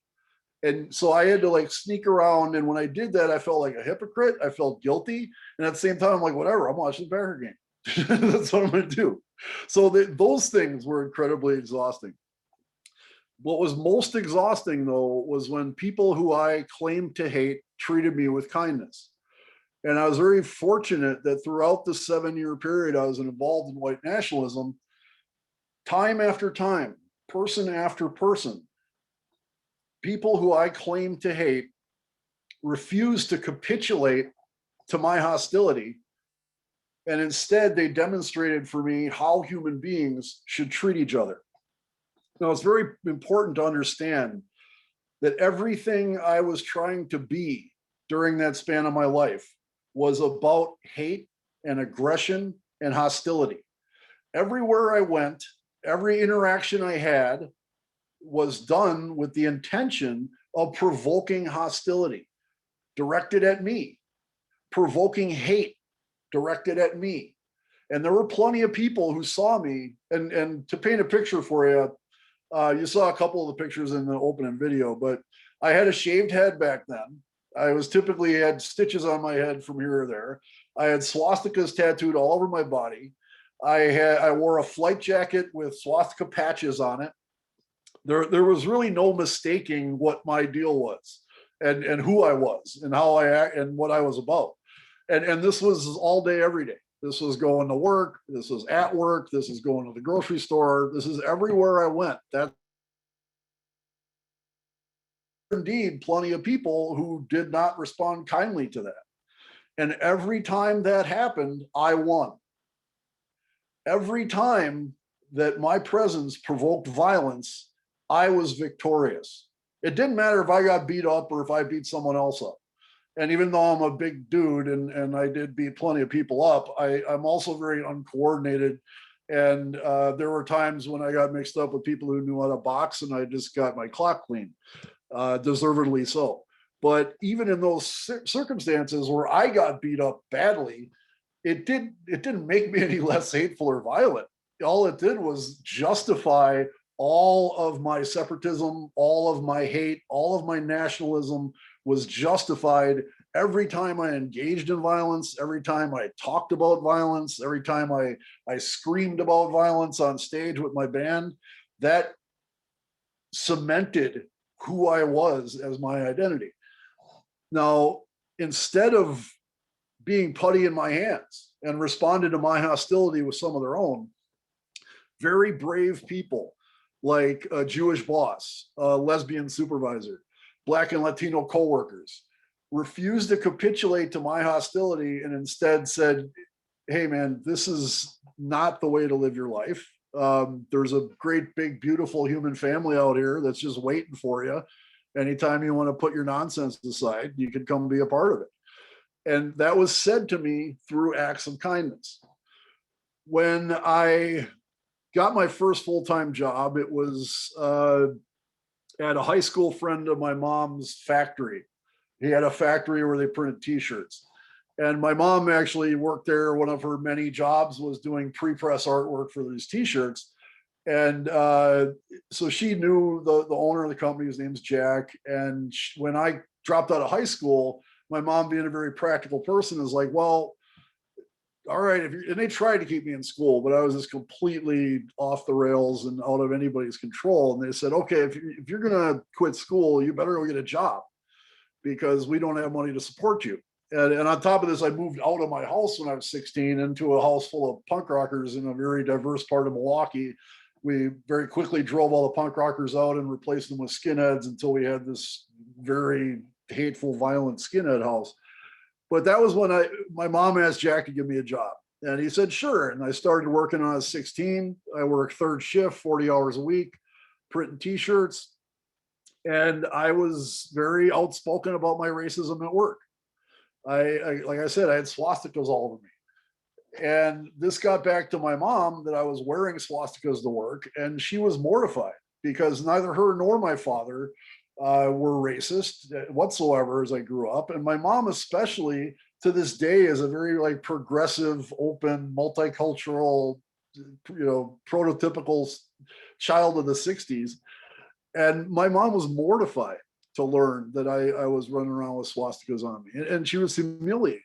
And so I had to like sneak around. And when I did that, I felt like a hypocrite. I felt guilty. And at the same time, I'm like, whatever, I'm watching the Packer game. That's what I'm going to do. So those things were incredibly exhausting. What was most exhausting, though, was when people who I claimed to hate treated me with kindness. And I was very fortunate that throughout the 7-year period I was involved in white nationalism, time after time, person after person, people who I claimed to hate refused to capitulate to my hostility. And instead, they demonstrated for me how human beings should treat each other. Now, it's very important to understand that everything I was trying to be during that span of my life was about hate and aggression and hostility. Everywhere I went, every interaction I had was done with the intention of provoking hostility directed at me, provoking hate directed at me. And there were plenty of people who saw me, and to paint a picture for you, you saw a couple of the pictures in the opening video, but I had a shaved head back then. I was typically had stitches on my head from here or there. I had swastikas tattooed all over my body. I wore a flight jacket with swastika patches on it. There was really no mistaking what my deal was and who I was and how I act and what I was about. And this was all day, every day. This was going to work. This was at work. This is going to the grocery store. This is everywhere I went. That indeed plenty of people who did not respond kindly to that. And every time that happened, I won. Every time that my presence provoked violence, I was victorious. It didn't matter if I got beat up or if I beat someone else up. And even though I'm a big dude and I did beat plenty of people up, I'm also very uncoordinated. And there were times when I got mixed up with people who knew how to box and I just got my clock clean, deservedly so. But even in those circumstances where I got beat up badly, it didn't make me any less hateful or violent. All it did was justify all of my separatism, all of my hate, all of my nationalism was justified every time I engaged in violence, every time I talked about violence, every time I screamed about violence on stage with my band. That cemented who I was as my identity. Now, instead of being putty in my hands and responded to my hostility with some of their own, very brave people like a Jewish boss, a lesbian supervisor, Black and Latino coworkers refused to capitulate to my hostility and instead said, hey man, this is not the way to live your life. There's a great, big, beautiful human family out here that's just waiting for you. Anytime you want to put your nonsense aside, you can come be a part of it. And that was said to me through acts of kindness. When I got my first full-time job, it was at a high school friend of my mom's factory. He had a factory where they printed t-shirts. And my mom actually worked there. One of her many jobs was doing pre-press artwork for these t-shirts. And so she knew the owner of the company. His name's Jack. And when I dropped out of high school, my mom, being a very practical person, is like, well, all right, and they tried to keep me in school, but I was just completely off the rails and out of anybody's control. And they said, okay, if you're going to quit school, you better go get a job because we don't have money to support you. And on top of this, I moved out of my house when I was 16 into a house full of punk rockers in a very diverse part of Milwaukee. We very quickly drove all the punk rockers out and replaced them with skinheads until we had this very hateful, violent skinhead house. But that was when my mom asked Jack to give me a job. And he said, sure. And I started working when I was 16. I worked third shift, 40 hours a week, printing t-shirts. And I was very outspoken about my racism at work. I like I said, I had swastikas all over me. And this got back to my mom that I was wearing swastikas to work. And she was mortified because neither her nor my father were racist whatsoever as I grew up. And my mom especially to this day is a very like progressive, open, multicultural, prototypical child of the 60s. And my mom was mortified to learn that I was running around with swastikas on me. And she was humiliated.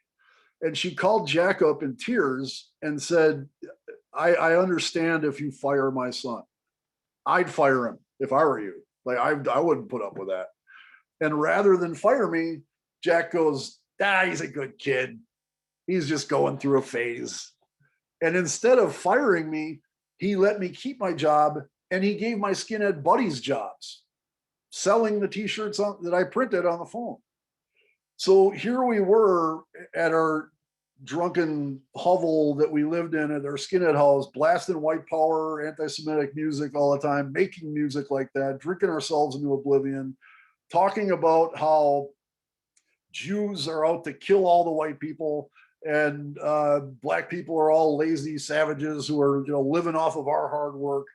And she called Jack up in tears and said, I understand if you fire my son. I'd fire him if I were you. Like, I wouldn't put up with that. And rather than fire me, Jack goes, he's a good kid. He's just going through a phase. And instead of firing me, he let me keep my job, and he gave my skinhead buddies jobs, selling the t-shirts that I printed on the phone. So here we were at our drunken hovel that we lived in at our skinhead house, blasting white power, anti-Semitic music all the time, making music like that, drinking ourselves into oblivion, talking about how Jews are out to kill all the white people, and black people are all lazy savages who are living off of our hard work.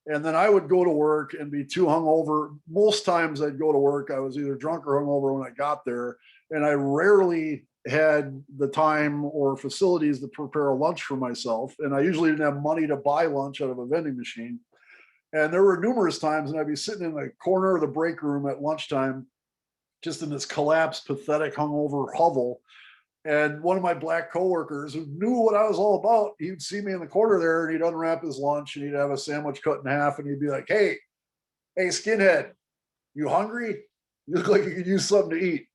And then I would go to work and be too hungover. Most times I'd go to work, I was either drunk or hungover when I got there, and I rarely had the time or facilities to prepare a lunch for myself. And I usually didn't have money to buy lunch out of a vending machine. And there were numerous times, and I'd be sitting in the corner of the break room at lunchtime, just in this collapsed, pathetic, hungover hovel. And one of my black coworkers who knew what I was all about, he'd see me in the corner there, and he'd unwrap his lunch, and he'd have a sandwich cut in half, and he'd be like, hey, skinhead, you hungry? You look like you could use something to eat.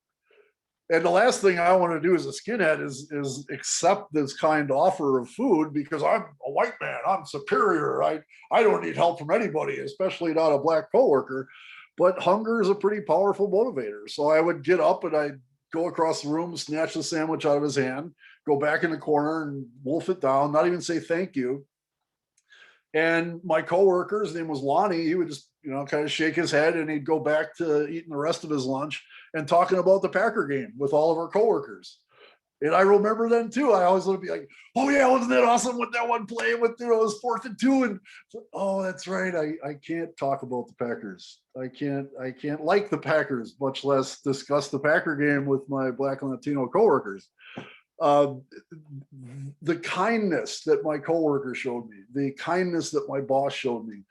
And the last thing I want to do as a skinhead is accept this kind offer of food, because I'm a white man, I'm superior, I don't need help from anybody, especially not a black coworker. But hunger is a pretty powerful motivator. So I would get up and I'd go across the room, snatch the sandwich out of his hand, go back in the corner and wolf it down, not even say thank you. And my coworker, his name was Lonnie, he would just, kind of shake his head, and he'd go back to eating the rest of his lunch and talking about the Packer game with all of our coworkers. And I remember then too, I always want to be like, oh yeah, wasn't that awesome with that one play with, it was 4th and 2. And oh, that's right. I can't talk about the Packers. I can't like the Packers, much less discuss the Packer game with my Black and Latino coworkers. The kindness that my coworker showed me, the kindness that my boss showed me,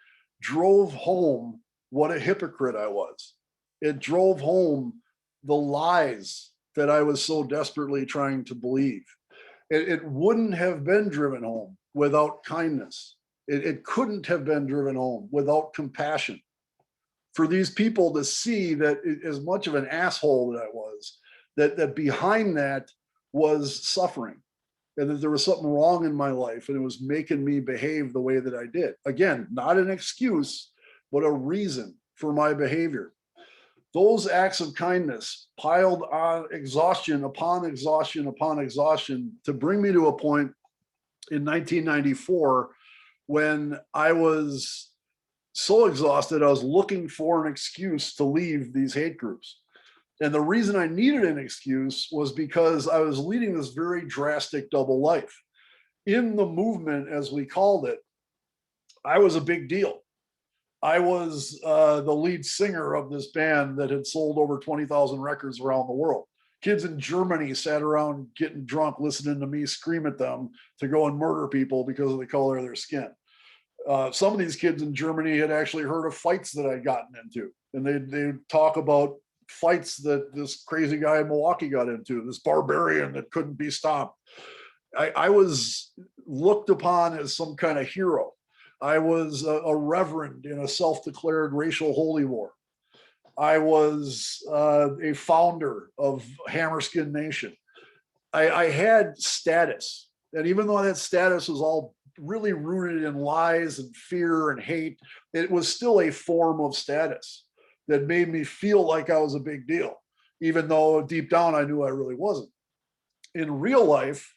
drove home what a hypocrite I was. It drove home the lies that I was so desperately trying to believe. It wouldn't have been driven home without kindness. It couldn't have been driven home without compassion. For these people to see that as much of an asshole that I was, that behind that was suffering, and that there was something wrong in my life, and it was making me behave the way that I did. Again, not an excuse, but a reason for my behavior. Those acts of kindness piled on exhaustion upon exhaustion upon exhaustion to bring me to a point in 1994 when I was so exhausted, I was looking for an excuse to leave these hate groups. And the reason I needed an excuse was because I was leading this very drastic double life. In the movement, as we called it, I was a big deal. I was the lead singer of this band that had sold over 20,000 records around the world. Kids in Germany sat around getting drunk, listening to me scream at them to go and murder people because of the color of their skin. Some of these kids in Germany had actually heard of fights that I'd gotten into, and they'd talk about fights that this crazy guy in Milwaukee got into, this barbarian that couldn't be stopped. I was looked upon as some kind of hero. I was a reverend in a self-declared racial holy war. I was a founder of Hammerskin Nation. I had status, and even though that status was all really rooted in lies and fear and hate, it was still a form of status that made me feel like I was a big deal, even though deep down I knew I really wasn't. In real life,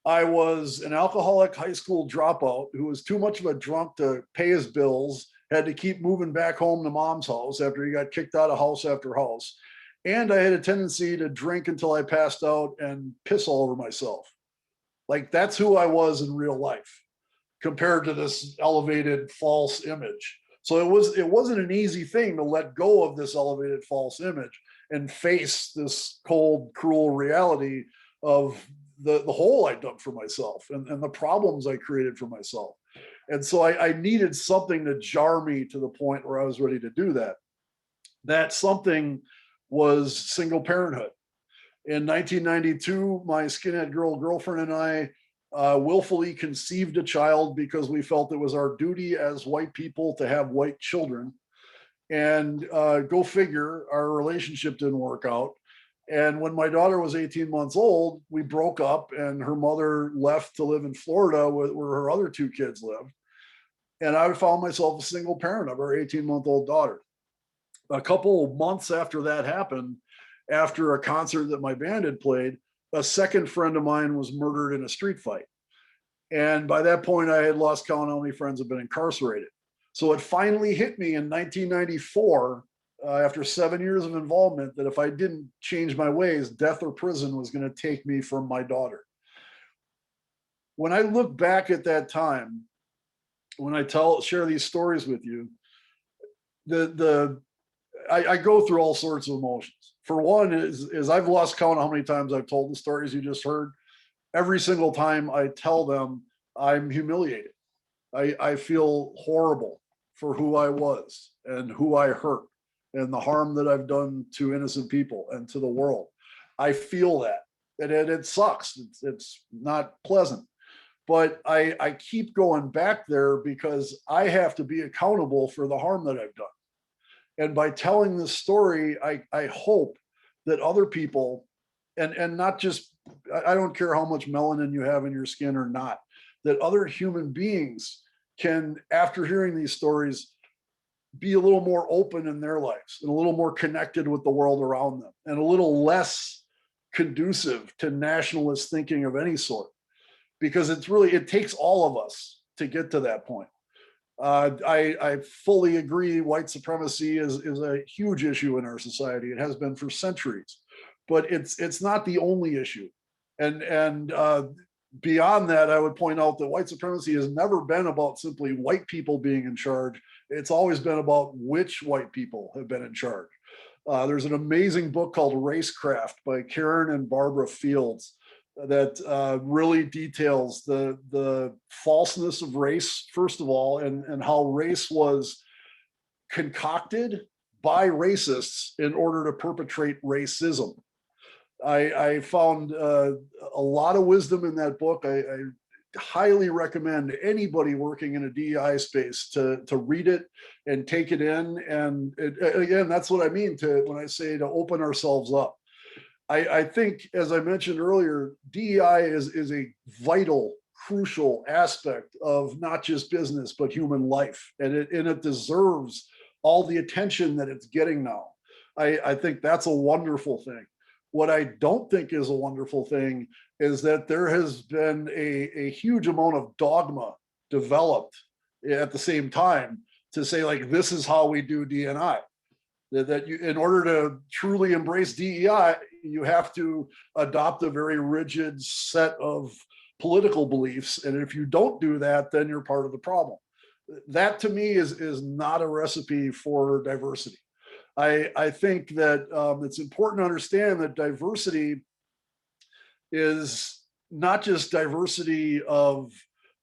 I was an alcoholic high school dropout who was too much of a drunk to pay his bills, had to keep moving back home to mom's house after he got kicked out of house after house. And I had a tendency to drink until I passed out and piss all over myself. Like, that's who I was in real life compared to this elevated false image. So it wasn't an easy thing to let go of this elevated false image and face this cold, cruel reality of the hole I dug for myself and the problems I created for myself. And so I needed something to jar me to the point where I was ready to do that. That something was single parenthood. In 1992, my skinhead girlfriend and I willfully conceived a child because we felt it was our duty as white people to have white children. And go figure, our relationship didn't work out. And when my daughter was 18 months old, we broke up and her mother left to live in Florida where her other two kids lived. And I found myself a single parent of our 18-month-old daughter. A couple of months after that happened, after a concert that my band had played, a second friend of mine was murdered in a street fight. And by that point, I had lost count how many friends had been incarcerated. So it finally hit me in 1994, after 7 years of involvement, that if I didn't change my ways, death or prison was going to take me from my daughter. When I look back at that time, when I share these stories with you, I go through all sorts of emotions. For one, is I've lost count how many times I've told the stories you just heard. Every single time I tell them, I'm humiliated. I feel horrible for who I was and who I hurt and the harm that I've done to innocent people and to the world. I feel that, and it sucks. It's not pleasant, but I keep going back there because I have to be accountable for the harm that I've done. And by telling this story, I hope that other people, and not just, I don't care how much melanin you have in your skin or not, that other human beings can, after hearing these stories, be a little more open in their lives and a little more connected with the world around them and a little less conducive to nationalist thinking of any sort. Because it takes all of us to get to that point. I fully agree white supremacy is a huge issue in our society. It has been for centuries, but it's not the only issue. And beyond that, I would point out that white supremacy has never been about simply white people being in charge. It's always been about which white people have been in charge. There's an amazing book called Racecraft by Karen and Barbara Fields that really details the falseness of race, first of all, and how race was concocted by racists in order to perpetrate racism. I found a lot of wisdom in that book. I highly recommend anybody working in a DEI space to read it and take it in. And again, that's what I mean when I say to open ourselves up. I think, as I mentioned earlier, DEI is a vital, crucial aspect of not just business, but human life. And it deserves all the attention that it's getting now. I think that's a wonderful thing. What I don't think is a wonderful thing is that there has been a huge amount of dogma developed at the same time to say, like, this is how we do D&I. That you, in order to truly embrace DEI, you have to adopt a very rigid set of political beliefs. And if you don't do that, then you're part of the problem. That to me is not a recipe for diversity. I think that it's important to understand that diversity is not just diversity of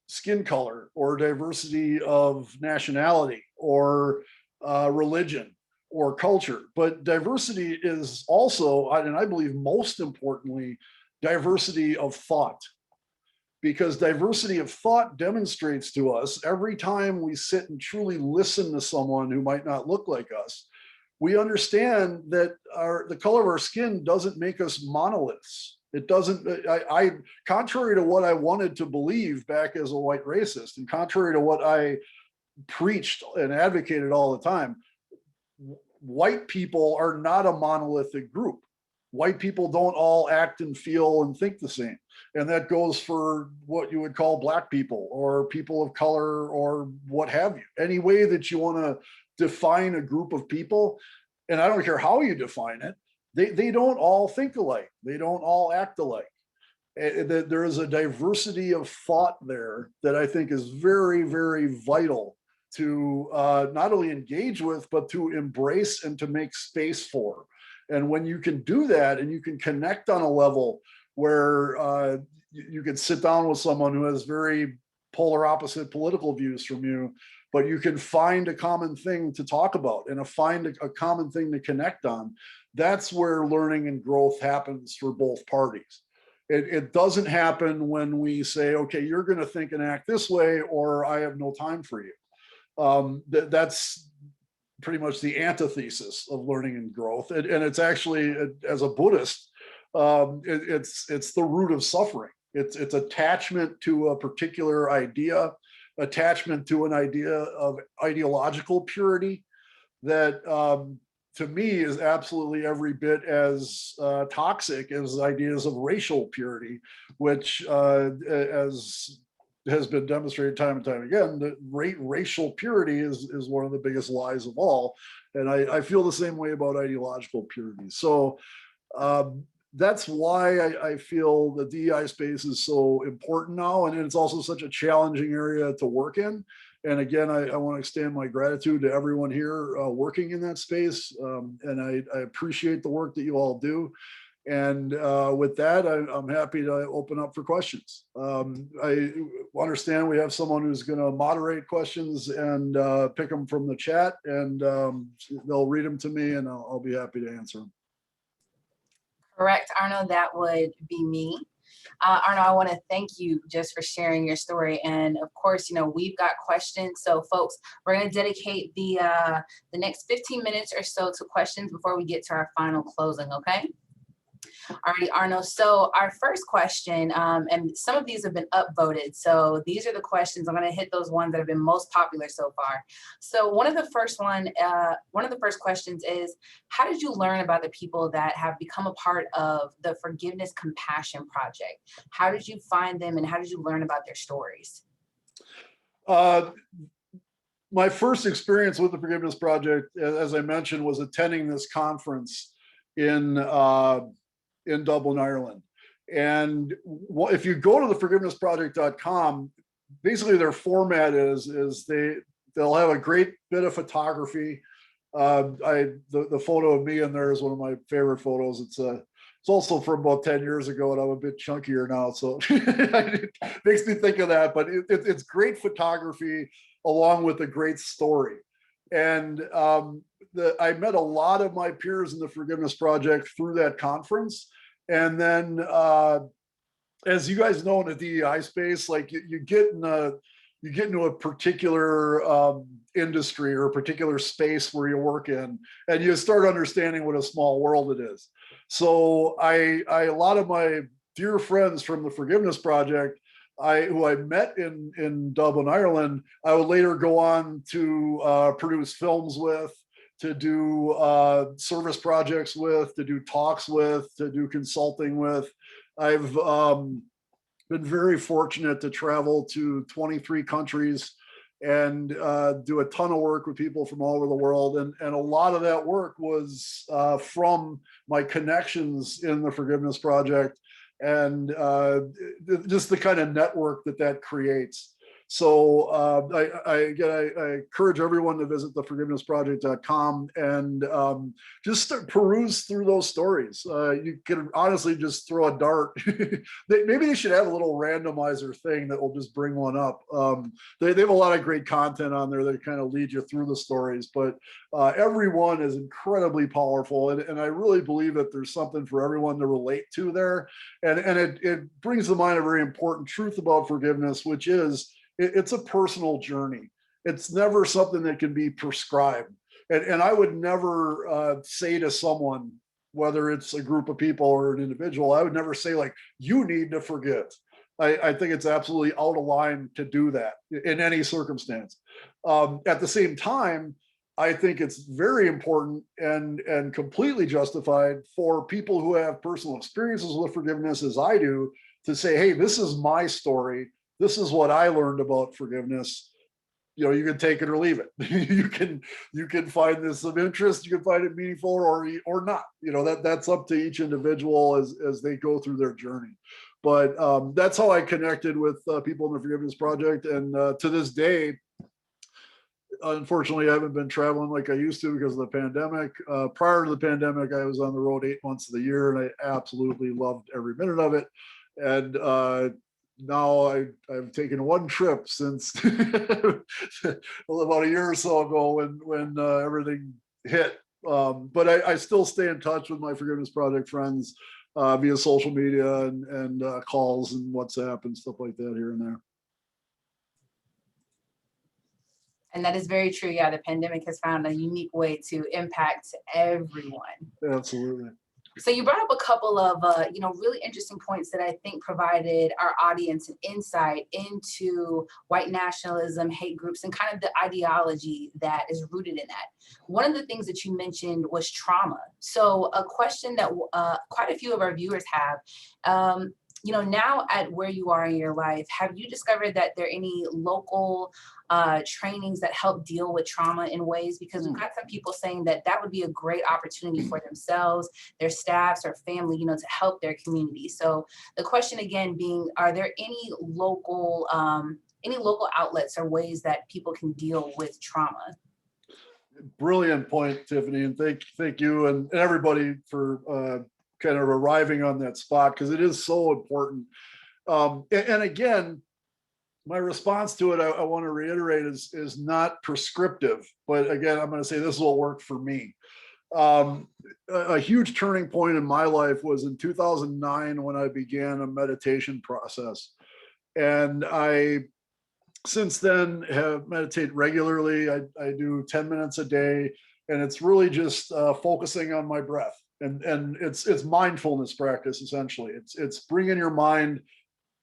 skin color or diversity of nationality or religion or culture, but diversity is also, and I believe most importantly, diversity of thought. Because diversity of thought demonstrates to us every time we sit and truly listen to someone who might not look like us, we understand that the color of our skin doesn't make us monoliths. It doesn't, contrary to what I wanted to believe back as a white racist, and contrary to what I preached and advocated all the time, white people are not a monolithic group. White people don't all act and feel and think the same. And that goes for what you would call Black people or people of color or what have you. Any way that you want to define a group of people, and I don't care how you define it, they don't all think alike. They don't all act alike. There is a diversity of thought there that I think is very, very vital to not only engage with, but to embrace and to make space for. And when you can do that and you can connect on a level where you can sit down with someone who has very polar opposite political views from you, but you can find a common thing to talk about and find a common thing to connect on. That's where learning and growth happens for both parties. It doesn't happen when we say, okay, you're going to think and act this way, or I have no time for you. That's pretty much the antithesis of learning and growth. And it's actually, as a Buddhist, it's the root of suffering. It's attachment to a particular idea, attachment to an idea of ideological purity that to me is absolutely every bit as toxic as ideas of racial purity, which as has been demonstrated time and time again, that racial purity is one of the biggest lies of all. And I feel the same way about ideological purity. So that's why I feel the DEI space is so important now. And it's also such a challenging area to work in. And again, I want to extend my gratitude to everyone here working in that space. And I appreciate the work that you all do. And with that, I'm happy to open up for questions. I understand we have someone who's going to moderate questions and pick them from the chat, and they'll read them to me, and I'll be happy to answer them. Correct, Arno, that would be me. Arno, I want to thank you just for sharing your story. And of course, you know, we've got questions. So folks, we're going to dedicate the next 15 minutes or so to questions before we get to our final closing, okay? Alrighty, Arno. So our first question, and some of these have been upvoted. So these are the questions. I'm going to hit those ones that have been most popular so far. So one of the first questions is, how did you learn about the people that have become a part of the Forgiveness Compassion Project? How did you find them, and how did you learn about their stories? My first experience with the Forgiveness Project, as I mentioned, was attending this conference in Dublin, Ireland. And if you go to the forgivenessproject.com, basically their format is they'll have a great bit of photography. The photo of me in there is one of my favorite photos. It's also from about 10 years ago, and I'm a bit chunkier now, so it makes me think of that. But it's great photography along with a great story. And I met a lot of my peers in the Forgiveness Project through that conference. And then, as you guys know, in the DEI space, like you get into a particular industry or a particular space where you work in, and you start understanding what a small world it is. So a lot of my dear friends from the Forgiveness Project, who I met in Dublin, Ireland, I would later go on to produce films with, to do service projects with, to do talks with, to do consulting with. I've been very fortunate to travel to 23 countries and do a ton of work with people from all over the world. And a lot of that work was from my connections in the Forgiveness Project and just the kind of network that creates. So I encourage everyone to visit theforgivenessproject.com and just peruse through those stories. You can honestly just throw a dart. Maybe they should have a little randomizer thing that will just bring one up. They have a lot of great content on there that kind of lead you through the stories, but everyone is incredibly powerful. And I really believe that there's something for everyone to relate to there. And it brings to mind a very important truth about forgiveness, which is, it's a personal journey. It's never something that can be prescribed. And I would never say to someone, whether it's a group of people or an individual, I would never say like, you need to forgive. I think it's absolutely out of line to do that in any circumstance. At the same time, I think it's very important and completely justified for people who have personal experiences with forgiveness, as I do, to say, hey, this is my story. This is what I learned about forgiveness. You know, you can take it or leave it. you can find this of interest, you can find it meaningful or not. You know, that's up to each individual as they go through their journey. But that's how I connected with people in the Forgiveness Project. And to this day, unfortunately, I haven't been traveling like I used to because of the pandemic. Prior to the pandemic, I was on the road 8 months of the year, and I absolutely loved every minute of it. And now I've taken one trip since about a year or so ago when everything hit. But I still stay in touch with my Forgiveness Project friends via social media and calls and WhatsApp and stuff like that here and there. And that is very true. Yeah, the pandemic has found a unique way to impact everyone. Absolutely. So you brought up a couple of really interesting points that I think provided our audience an insight into white nationalism, hate groups, and kind of the ideology that is rooted in that. One of the things that you mentioned was trauma. So a question that quite a few of our viewers have, now at where you are in your life, have you discovered that there are any local trainings that help deal with trauma in ways? Because we've got some people saying that that would be a great opportunity for themselves, their staffs, or family, to help their community. So the question again being, are there any local outlets or ways that people can deal with trauma? Brilliant point, Tiffany, and thank you and everybody for kind of arriving on that spot, because it is so important. And again, my response to it, I want to reiterate, is not prescriptive, but again, I'm going to say this is what worked for me. A huge turning point in my life was in 2009 when I began a meditation process, and I since then have meditated regularly. I do 10 minutes a day, and it's really just focusing on my breath. And it's mindfulness practice, essentially. It's bringing your mind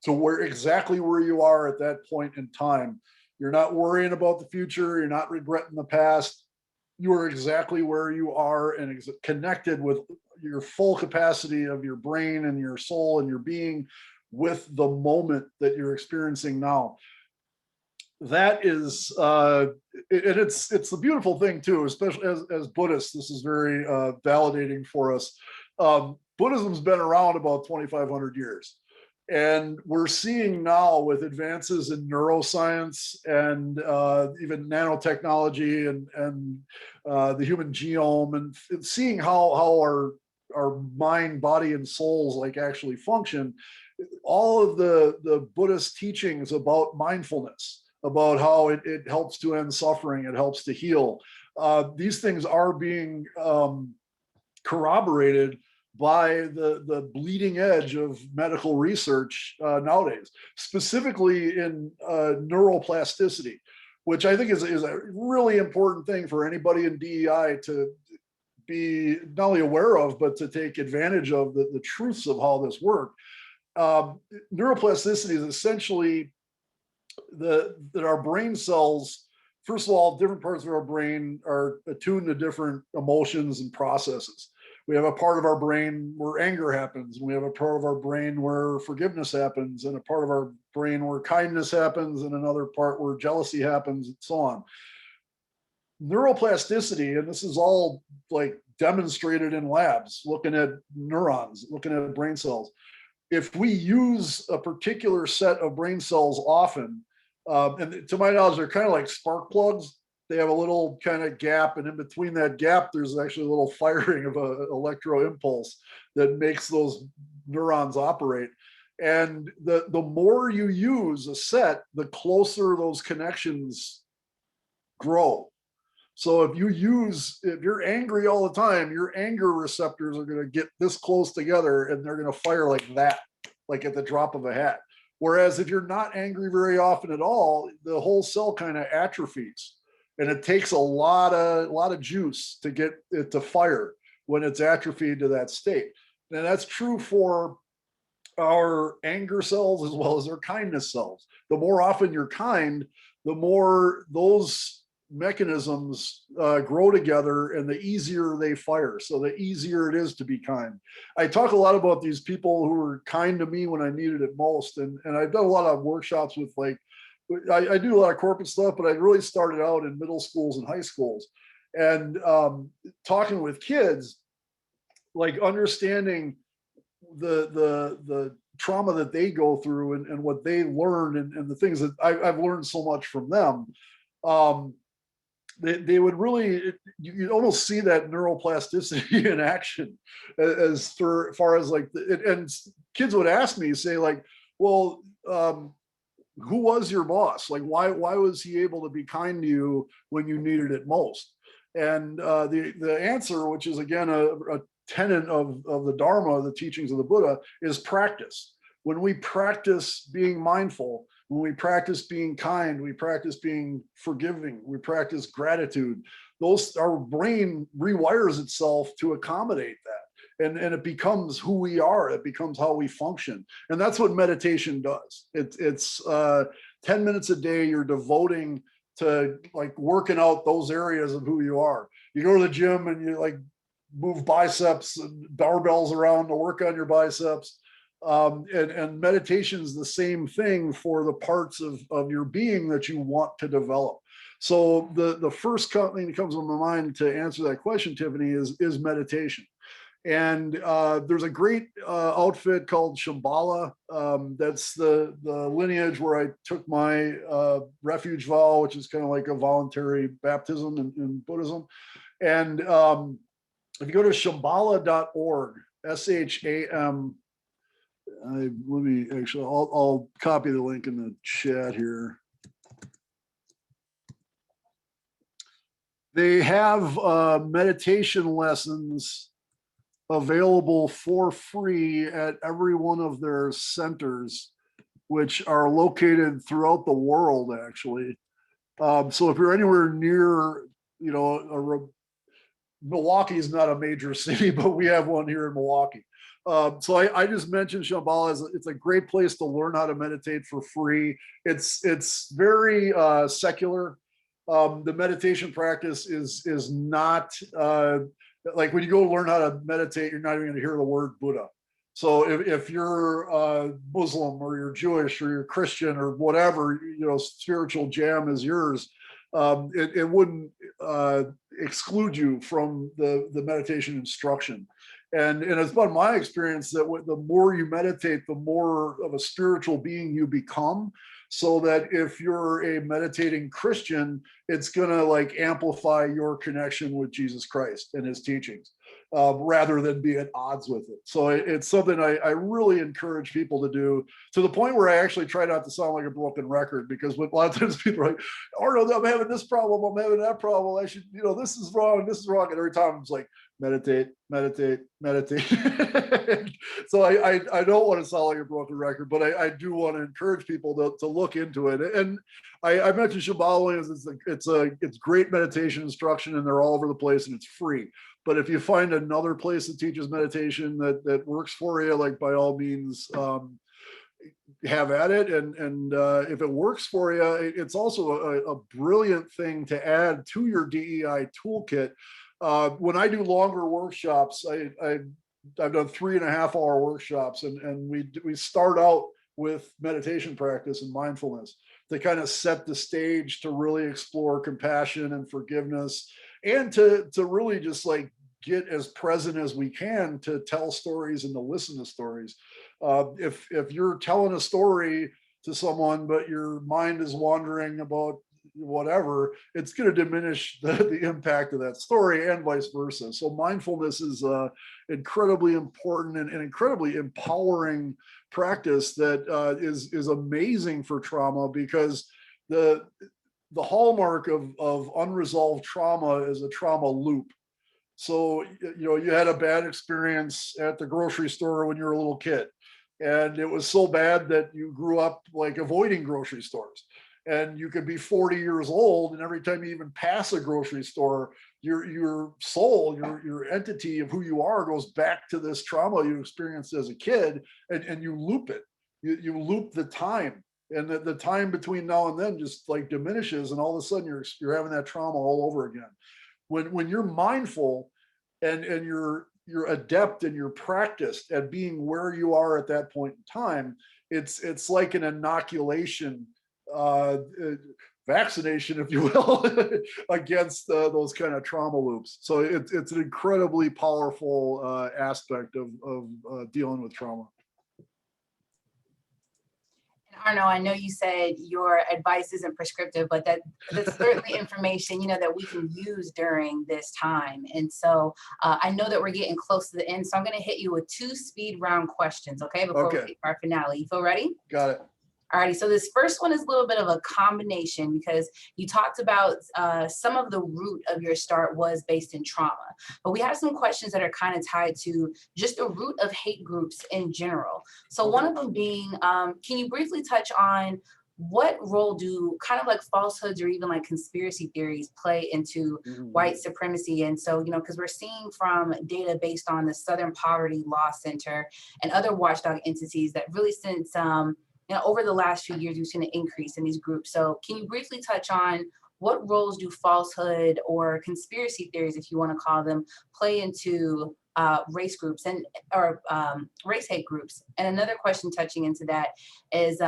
to exactly where you are at that point in time. You're not worrying about the future. You're not regretting the past. You are exactly where you are and connected with your full capacity of your brain and your soul and your being with the moment that you're experiencing now. That is, and it's the beautiful thing too, especially as Buddhists. This is very validating for us. Buddhism's been around about 2,500 years, and we're seeing now with advances in neuroscience and even nanotechnology and the human genome, and seeing how our mind, body, and souls like actually function. All of the Buddhist teachings about mindfulness, about how it helps to end suffering, it helps to heal. These things are being corroborated by the bleeding edge of medical research nowadays, specifically in neuroplasticity, which I think is a really important thing for anybody in DEI to be not only aware of, but to take advantage of the truths of how this works. Neuroplasticity is essentially that our brain cells, first of all, different parts of our brain are attuned to different emotions and processes. We have a part of our brain where anger happens, and we have a part of our brain where forgiveness happens, and a part of our brain where kindness happens, and another part where jealousy happens, and so on. Neuroplasticity, and this is all like demonstrated in labs, looking at neurons, looking at brain cells. If we use a particular set of brain cells often, and to my knowledge, they're kind of like spark plugs. They have a little kind of gap, and in between that gap, there's actually a little firing of an electro impulse that makes those neurons operate. And the more you use a set, the closer those connections grow. So if you're angry all the time, your anger receptors are going to get this close together, and they're going to fire like that, like at the drop of a hat. Whereas if you're not angry very often at all, the whole cell kind of atrophies, and it takes a lot of juice to get it to fire when it's atrophied to that state. And that's true for our anger cells as well as our kindness cells. The more often you're kind, the more those mechanisms grow together, and the easier they fire. So the easier it is to be kind. I talk a lot about these people who were kind to me when I needed it most. And I've done a lot of workshops with I do a lot of corporate stuff, but I really started out in middle schools and high schools, and talking with kids, like understanding the trauma that they go through and what they learn, and the things that I've learned so much from them. they would really, you almost see that neuroplasticity in action as far as like, and kids would ask me, say like, well, who was your boss? Like, why was he able to be kind to you when you needed it most? And the answer, which is again a tenet of the Dharma, the teachings of the Buddha, is practice. When we practice being mindful, when we practice being kind, we practice being forgiving, we practice gratitude, our brain rewires itself to accommodate that. And it becomes who we are, it becomes how we function. And that's what meditation does. It's 10 minutes a day you're devoting to like working out those areas of who you are. You go to the gym and you like move biceps and barbells around to work on your biceps. And meditation is the same thing for the parts of your being that you want to develop. So the first thing that comes to my mind to answer that question, Tiffany, is meditation. And there's a great outfit called Shambhala. That's the lineage where I took my refuge vow, which is kind of like a voluntary baptism in Buddhism. And if you go to shambhala.org, SHAM, let me actually, I'll copy the link in the chat here. They have meditation lessons available for free at every one of their centers, which are located throughout the world, actually. So if you're anywhere near, Milwaukee is not a major city, but we have one here in Milwaukee. So I just mentioned Shambhala. It's a great place to learn how to meditate for free. It's very secular. The meditation practice is not like when you go learn how to meditate, you're not even going to hear the word Buddha. So if you're Muslim or you're Jewish or you're Christian or whatever, spiritual jam is yours, it wouldn't exclude you from the meditation instruction. And it's been my experience that the more you meditate, the more of a spiritual being you become. So that if you're a meditating Christian, it's gonna like amplify your connection with Jesus Christ and his teachings, rather than be at odds with it. So it's something I really encourage people to do, to the point where I actually try not to sound like a broken record, because a lot of times people are like, oh no, I'm having this problem, I'm having that problem, I should, this is wrong, and every time I'm like, meditate. So I don't want to sound like a broken record, but I do want to encourage people to look into it. And I mentioned Shambhala, it's great meditation instruction, and they're all over the place, and it's free. But if you find another place that teaches meditation that works for you, like by all means, have at it. And if it works for you, it's also a brilliant thing to add to your DEI toolkit. When I do longer workshops, I've done 3.5 hour workshops, and we start out with meditation practice and mindfulness to kind of set the stage to really explore compassion and forgiveness, and to really just like get as present as we can to tell stories and to listen to stories. If you're telling a story to someone, but your mind is wandering about whatever, it's going to diminish the impact of that story, and vice versa. So mindfulness is incredibly important and incredibly empowering practice that is amazing for trauma, because the hallmark of unresolved trauma is a trauma loop. So you had a bad experience at the grocery store when you were a little kid, and it was so bad that you grew up like avoiding grocery stores. And you could be 40 years old, and every time you even pass a grocery store, your soul, your entity of who you are goes back to this trauma you experienced as a kid, and you loop it. You loop the time, and the time between now and then just like diminishes, and all of a sudden you're having that trauma all over again. When you're mindful and you're adept and you're practiced at being where you are at that point in time, it's like an inoculation, vaccination, if you will, against those kind of trauma loops. So it's an incredibly powerful aspect of dealing with trauma. Arno, I know you said your advice isn't prescriptive, but that's certainly information, that we can use during this time. And so I know that we're getting close to the end, so I'm going to hit you with 2 speed round questions, okay, before we Okay. get to our finale. You feel ready? Got it. Alrighty, so this first one is a little bit of a combination because you talked about some of the root of your start was based in trauma, but we have some questions that are kind of tied to just the root of hate groups in general. So one of them being, can you briefly touch on what role do kind of like falsehoods or even like conspiracy theories play into white supremacy? And so, because we're seeing from data based on the Southern Poverty Law Center and other watchdog entities that really since over the last few years, we've seen an increase in these groups. So can you briefly touch on what roles do falsehood or conspiracy theories, if you want to call them, play into race groups or race hate groups? And another question touching into that is,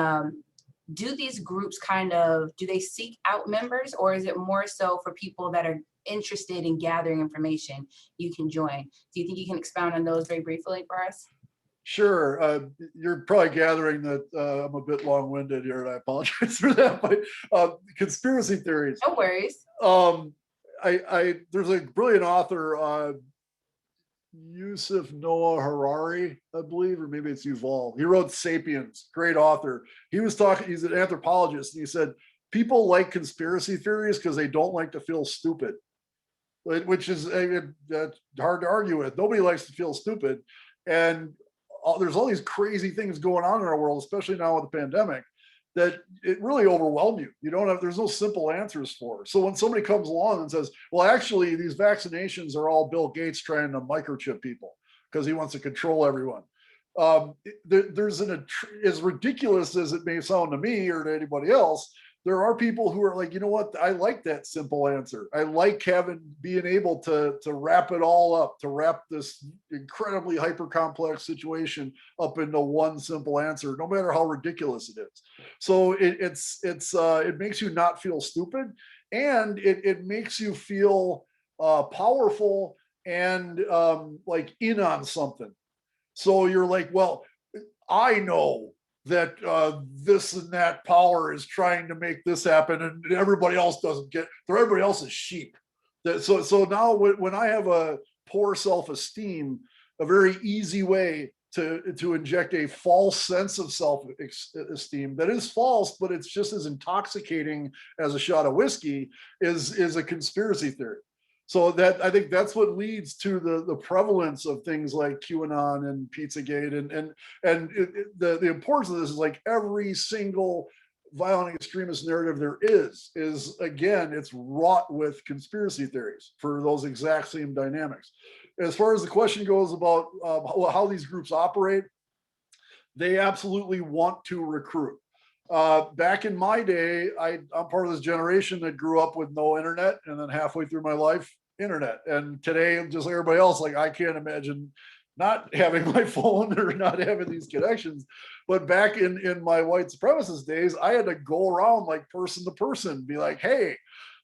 do these groups do they seek out members, or is it more so for people that are interested in gathering information you can join? Do you think you can expound on those very briefly for us? Sure. You're probably gathering that I'm a bit long-winded here, and I apologize for that. But conspiracy theories. No worries. There's a brilliant author, Yusuf Noah Harari, I believe, or maybe it's Yuval. He wrote *Sapiens*. Great author. He's an anthropologist, and he said people like conspiracy theories because they don't like to feel stupid, which is hard to argue with. Nobody likes to feel stupid, and there's all these crazy things going on in our world, especially now with the pandemic, that it really overwhelms you. There's no simple answers for. So when somebody comes along and says, well, actually, these vaccinations are all Bill Gates trying to microchip people because he wants to control everyone. As ridiculous as it may sound to me or to anybody else, there are people who are like, you know what? I like that simple answer. I like being able to wrap it all up, to wrap this incredibly hyper complex situation up into one simple answer, no matter how ridiculous it is. So it makes you not feel stupid, and it makes you feel powerful and like in on something. So you're like, well, I know that this and that power is trying to make this happen, and everybody else doesn't get. Everybody else is sheep. So now when I have a poor self-esteem, a very easy way to inject a false sense of self-esteem that is false, but it's just as intoxicating as a shot of whiskey, is a conspiracy theory. So I think that's what leads to the prevalence of things like QAnon and Pizzagate, and the importance of this is like every single violent extremist narrative there is again, it's wrought with conspiracy theories for those exact same dynamics. As far as the question goes about how these groups operate, they absolutely want to recruit. Back in my day, I'm part of this generation that grew up with no internet, and then halfway through my life, internet. And today, just like everybody else, like I can't imagine not having my phone or not having these connections. But back in my white supremacist days, I had to go around like person to person, be like, hey,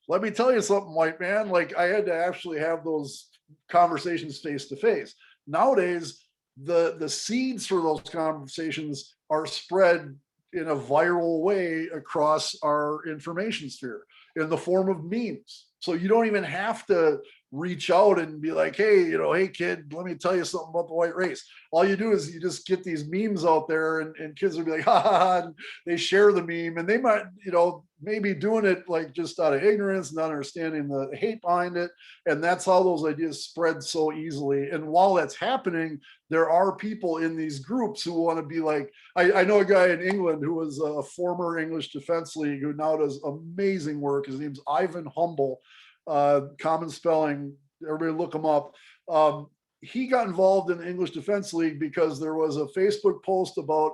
let me tell you something, white man. Like I had to actually have those conversations face to face. Nowadays, the seeds for those conversations are spread in a viral way across our information sphere in the form of memes. So you don't even have to reach out and be like, hey, hey kid, let me tell you something about the white race. All you do is you just get these memes out there, and kids will be like, ha ha ha, and they share the meme, and they might, maybe doing it like just out of ignorance, not understanding the hate behind it. And that's how those ideas spread so easily. And while that's happening, there are people in these groups who want to be like, I know a guy in England who was a former English Defense League who now does amazing work. His name's Ivan Humble, common spelling, everybody look him up. He got involved in the English Defense League because there was a Facebook post about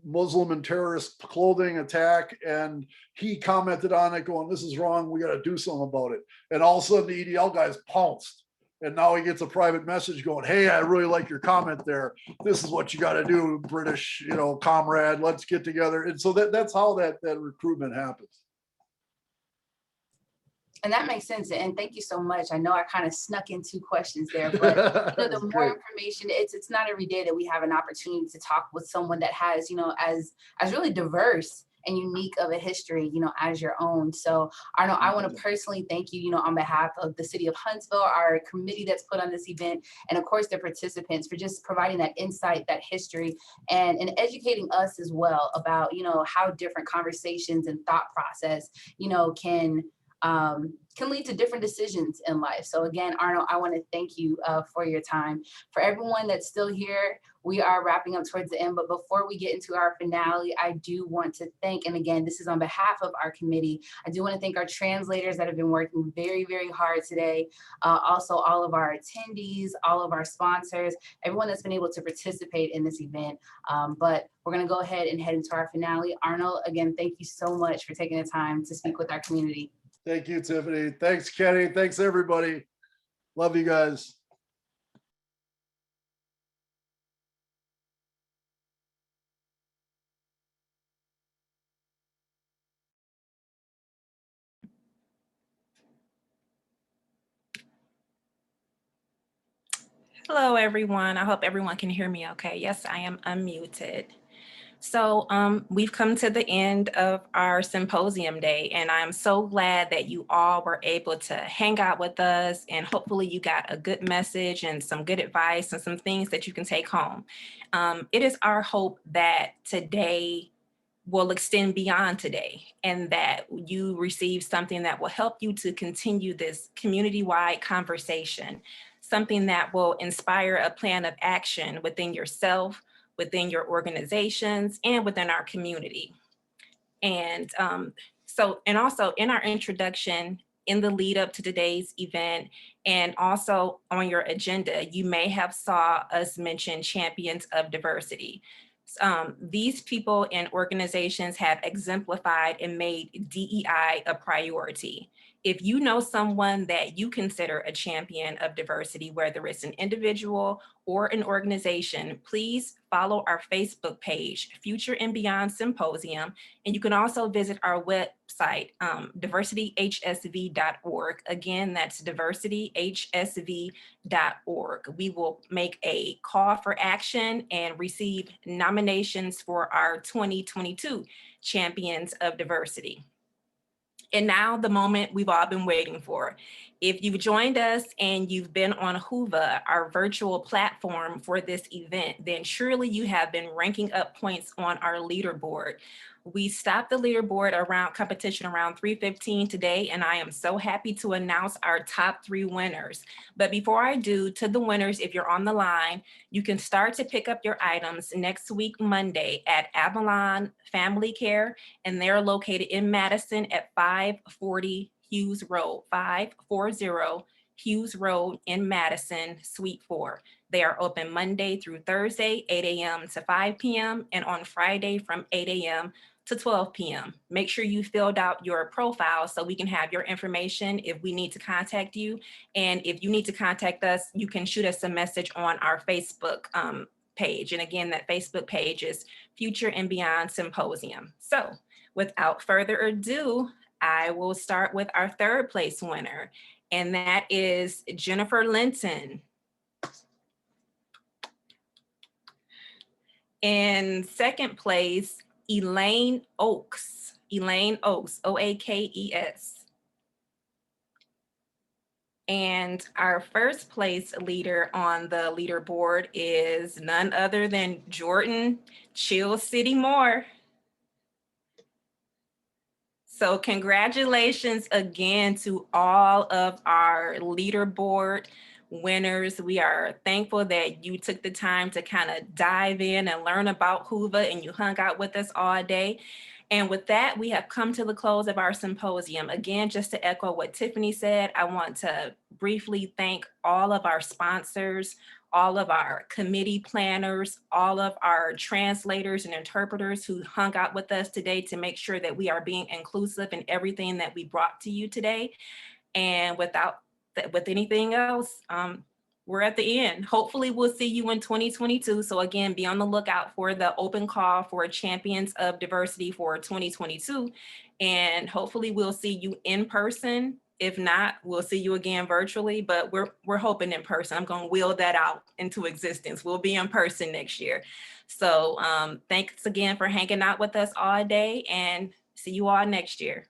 Muslim and terrorist clothing attack, and he commented on it going, this is wrong, we got to do something about it. And all of a sudden the EDL guys pounced, and now he gets a private message going, hey, I really like your comment there, this is what you got to do, British comrade, let's get together. And so that's how that recruitment happens. And that makes sense. And thank you so much. I know I kind of snuck in 2 questions there, but the That's more great. information, it's not every day that we have an opportunity to talk with someone that has, as really diverse and unique of a history, as your own. So Arnold, I want to personally thank you, on behalf of the city of Huntsville, our committee that's put on this event, and of course the participants for just providing that insight, that history, and educating us as well about, how different conversations and thought process, can lead to different decisions in life. So again, Arnold, I want to thank you for your time. For everyone that's still here, we are wrapping up towards the end, but before we get into our finale, I do want to thank, and again, this is on behalf of our committee, I do want to thank our translators that have been working very, very hard today. Also, all of our attendees, all of our sponsors, everyone that's been able to participate in this event. But we're going to go ahead and head into our finale. Arnold, again, thank you so much for taking the time to speak with our community. Thank you, Tiffany. Thanks, Kenny. Thanks, everybody. Love you guys. Hello, everyone. I hope everyone can hear me okay. Yes, I am unmuted. So we've come to the end of our symposium day, and I'm so glad that you all were able to hang out with us, and hopefully you got a good message and some good advice and some things that you can take home. It is our hope that today will extend beyond today, and that you receive something that will help you to continue this community-wide conversation, something that will inspire a plan of action within yourself, within your organizations, and within our community. And and also in our introduction, in the lead up to today's event, and also on your agenda, you may have saw us mention champions of diversity. These people and organizations have exemplified and made DEI a priority. If you know someone that you consider a champion of diversity, whether it's an individual or an organization, please follow our Facebook page, Future and Beyond Symposium. And you can also visit our website, diversityhsv.org. Again, that's diversityhsv.org. We will make a call for action and receive nominations for our 2022 Champions of Diversity. And now the moment we've all been waiting for. If you've joined us and you've been on Whova, our virtual platform for this event, then surely you have been ranking up points on our leaderboard. We stopped the leaderboard competition around 3:15 today, and I am so happy to announce our top 3 winners. But before I do, to the winners, if you're on the line, you can start to pick up your items next week, Monday, at Avalon Family Care, and they're located in Madison at 540 Hughes Road, 540 Hughes Road in Madison, Suite 4. They are open Monday through Thursday, 8 a.m. to 5 p.m., and on Friday from 8 a.m. to 12 p.m. Make sure you filled out your profile so we can have your information if we need to contact you. And if you need to contact us, you can shoot us a message on our Facebook page. And again, that Facebook page is Future and Beyond Symposium. So without further ado, I will start with our 3rd place winner, and that is Jennifer Linton. In 2nd place, Elaine Oakes, Oakes. And our 1st place leader on the leaderboard is none other than Jordan Chill City Moore. So congratulations again to all of our leaderboard winners. We are thankful that you took the time to kind of dive in and learn about Whova, and you hung out with us all day. And with that, we have come to the close of our symposium. Again, just to echo what Tiffany said, I want to briefly thank all of our sponsors, all of our committee planners, all of our translators and interpreters who hung out with us today to make sure that we are being inclusive in everything that we brought to you today. And with anything else, we're at the end. Hopefully we'll see you in 2022. So again, be on the lookout for the open call for Champions of Diversity for 2022. And hopefully we'll see you in person If not, we'll see you again virtually, but we're hoping in person. I'm going to wheel that out into existence. We'll be in person next year. So thanks again for hanging out with us all day, and see you all next year.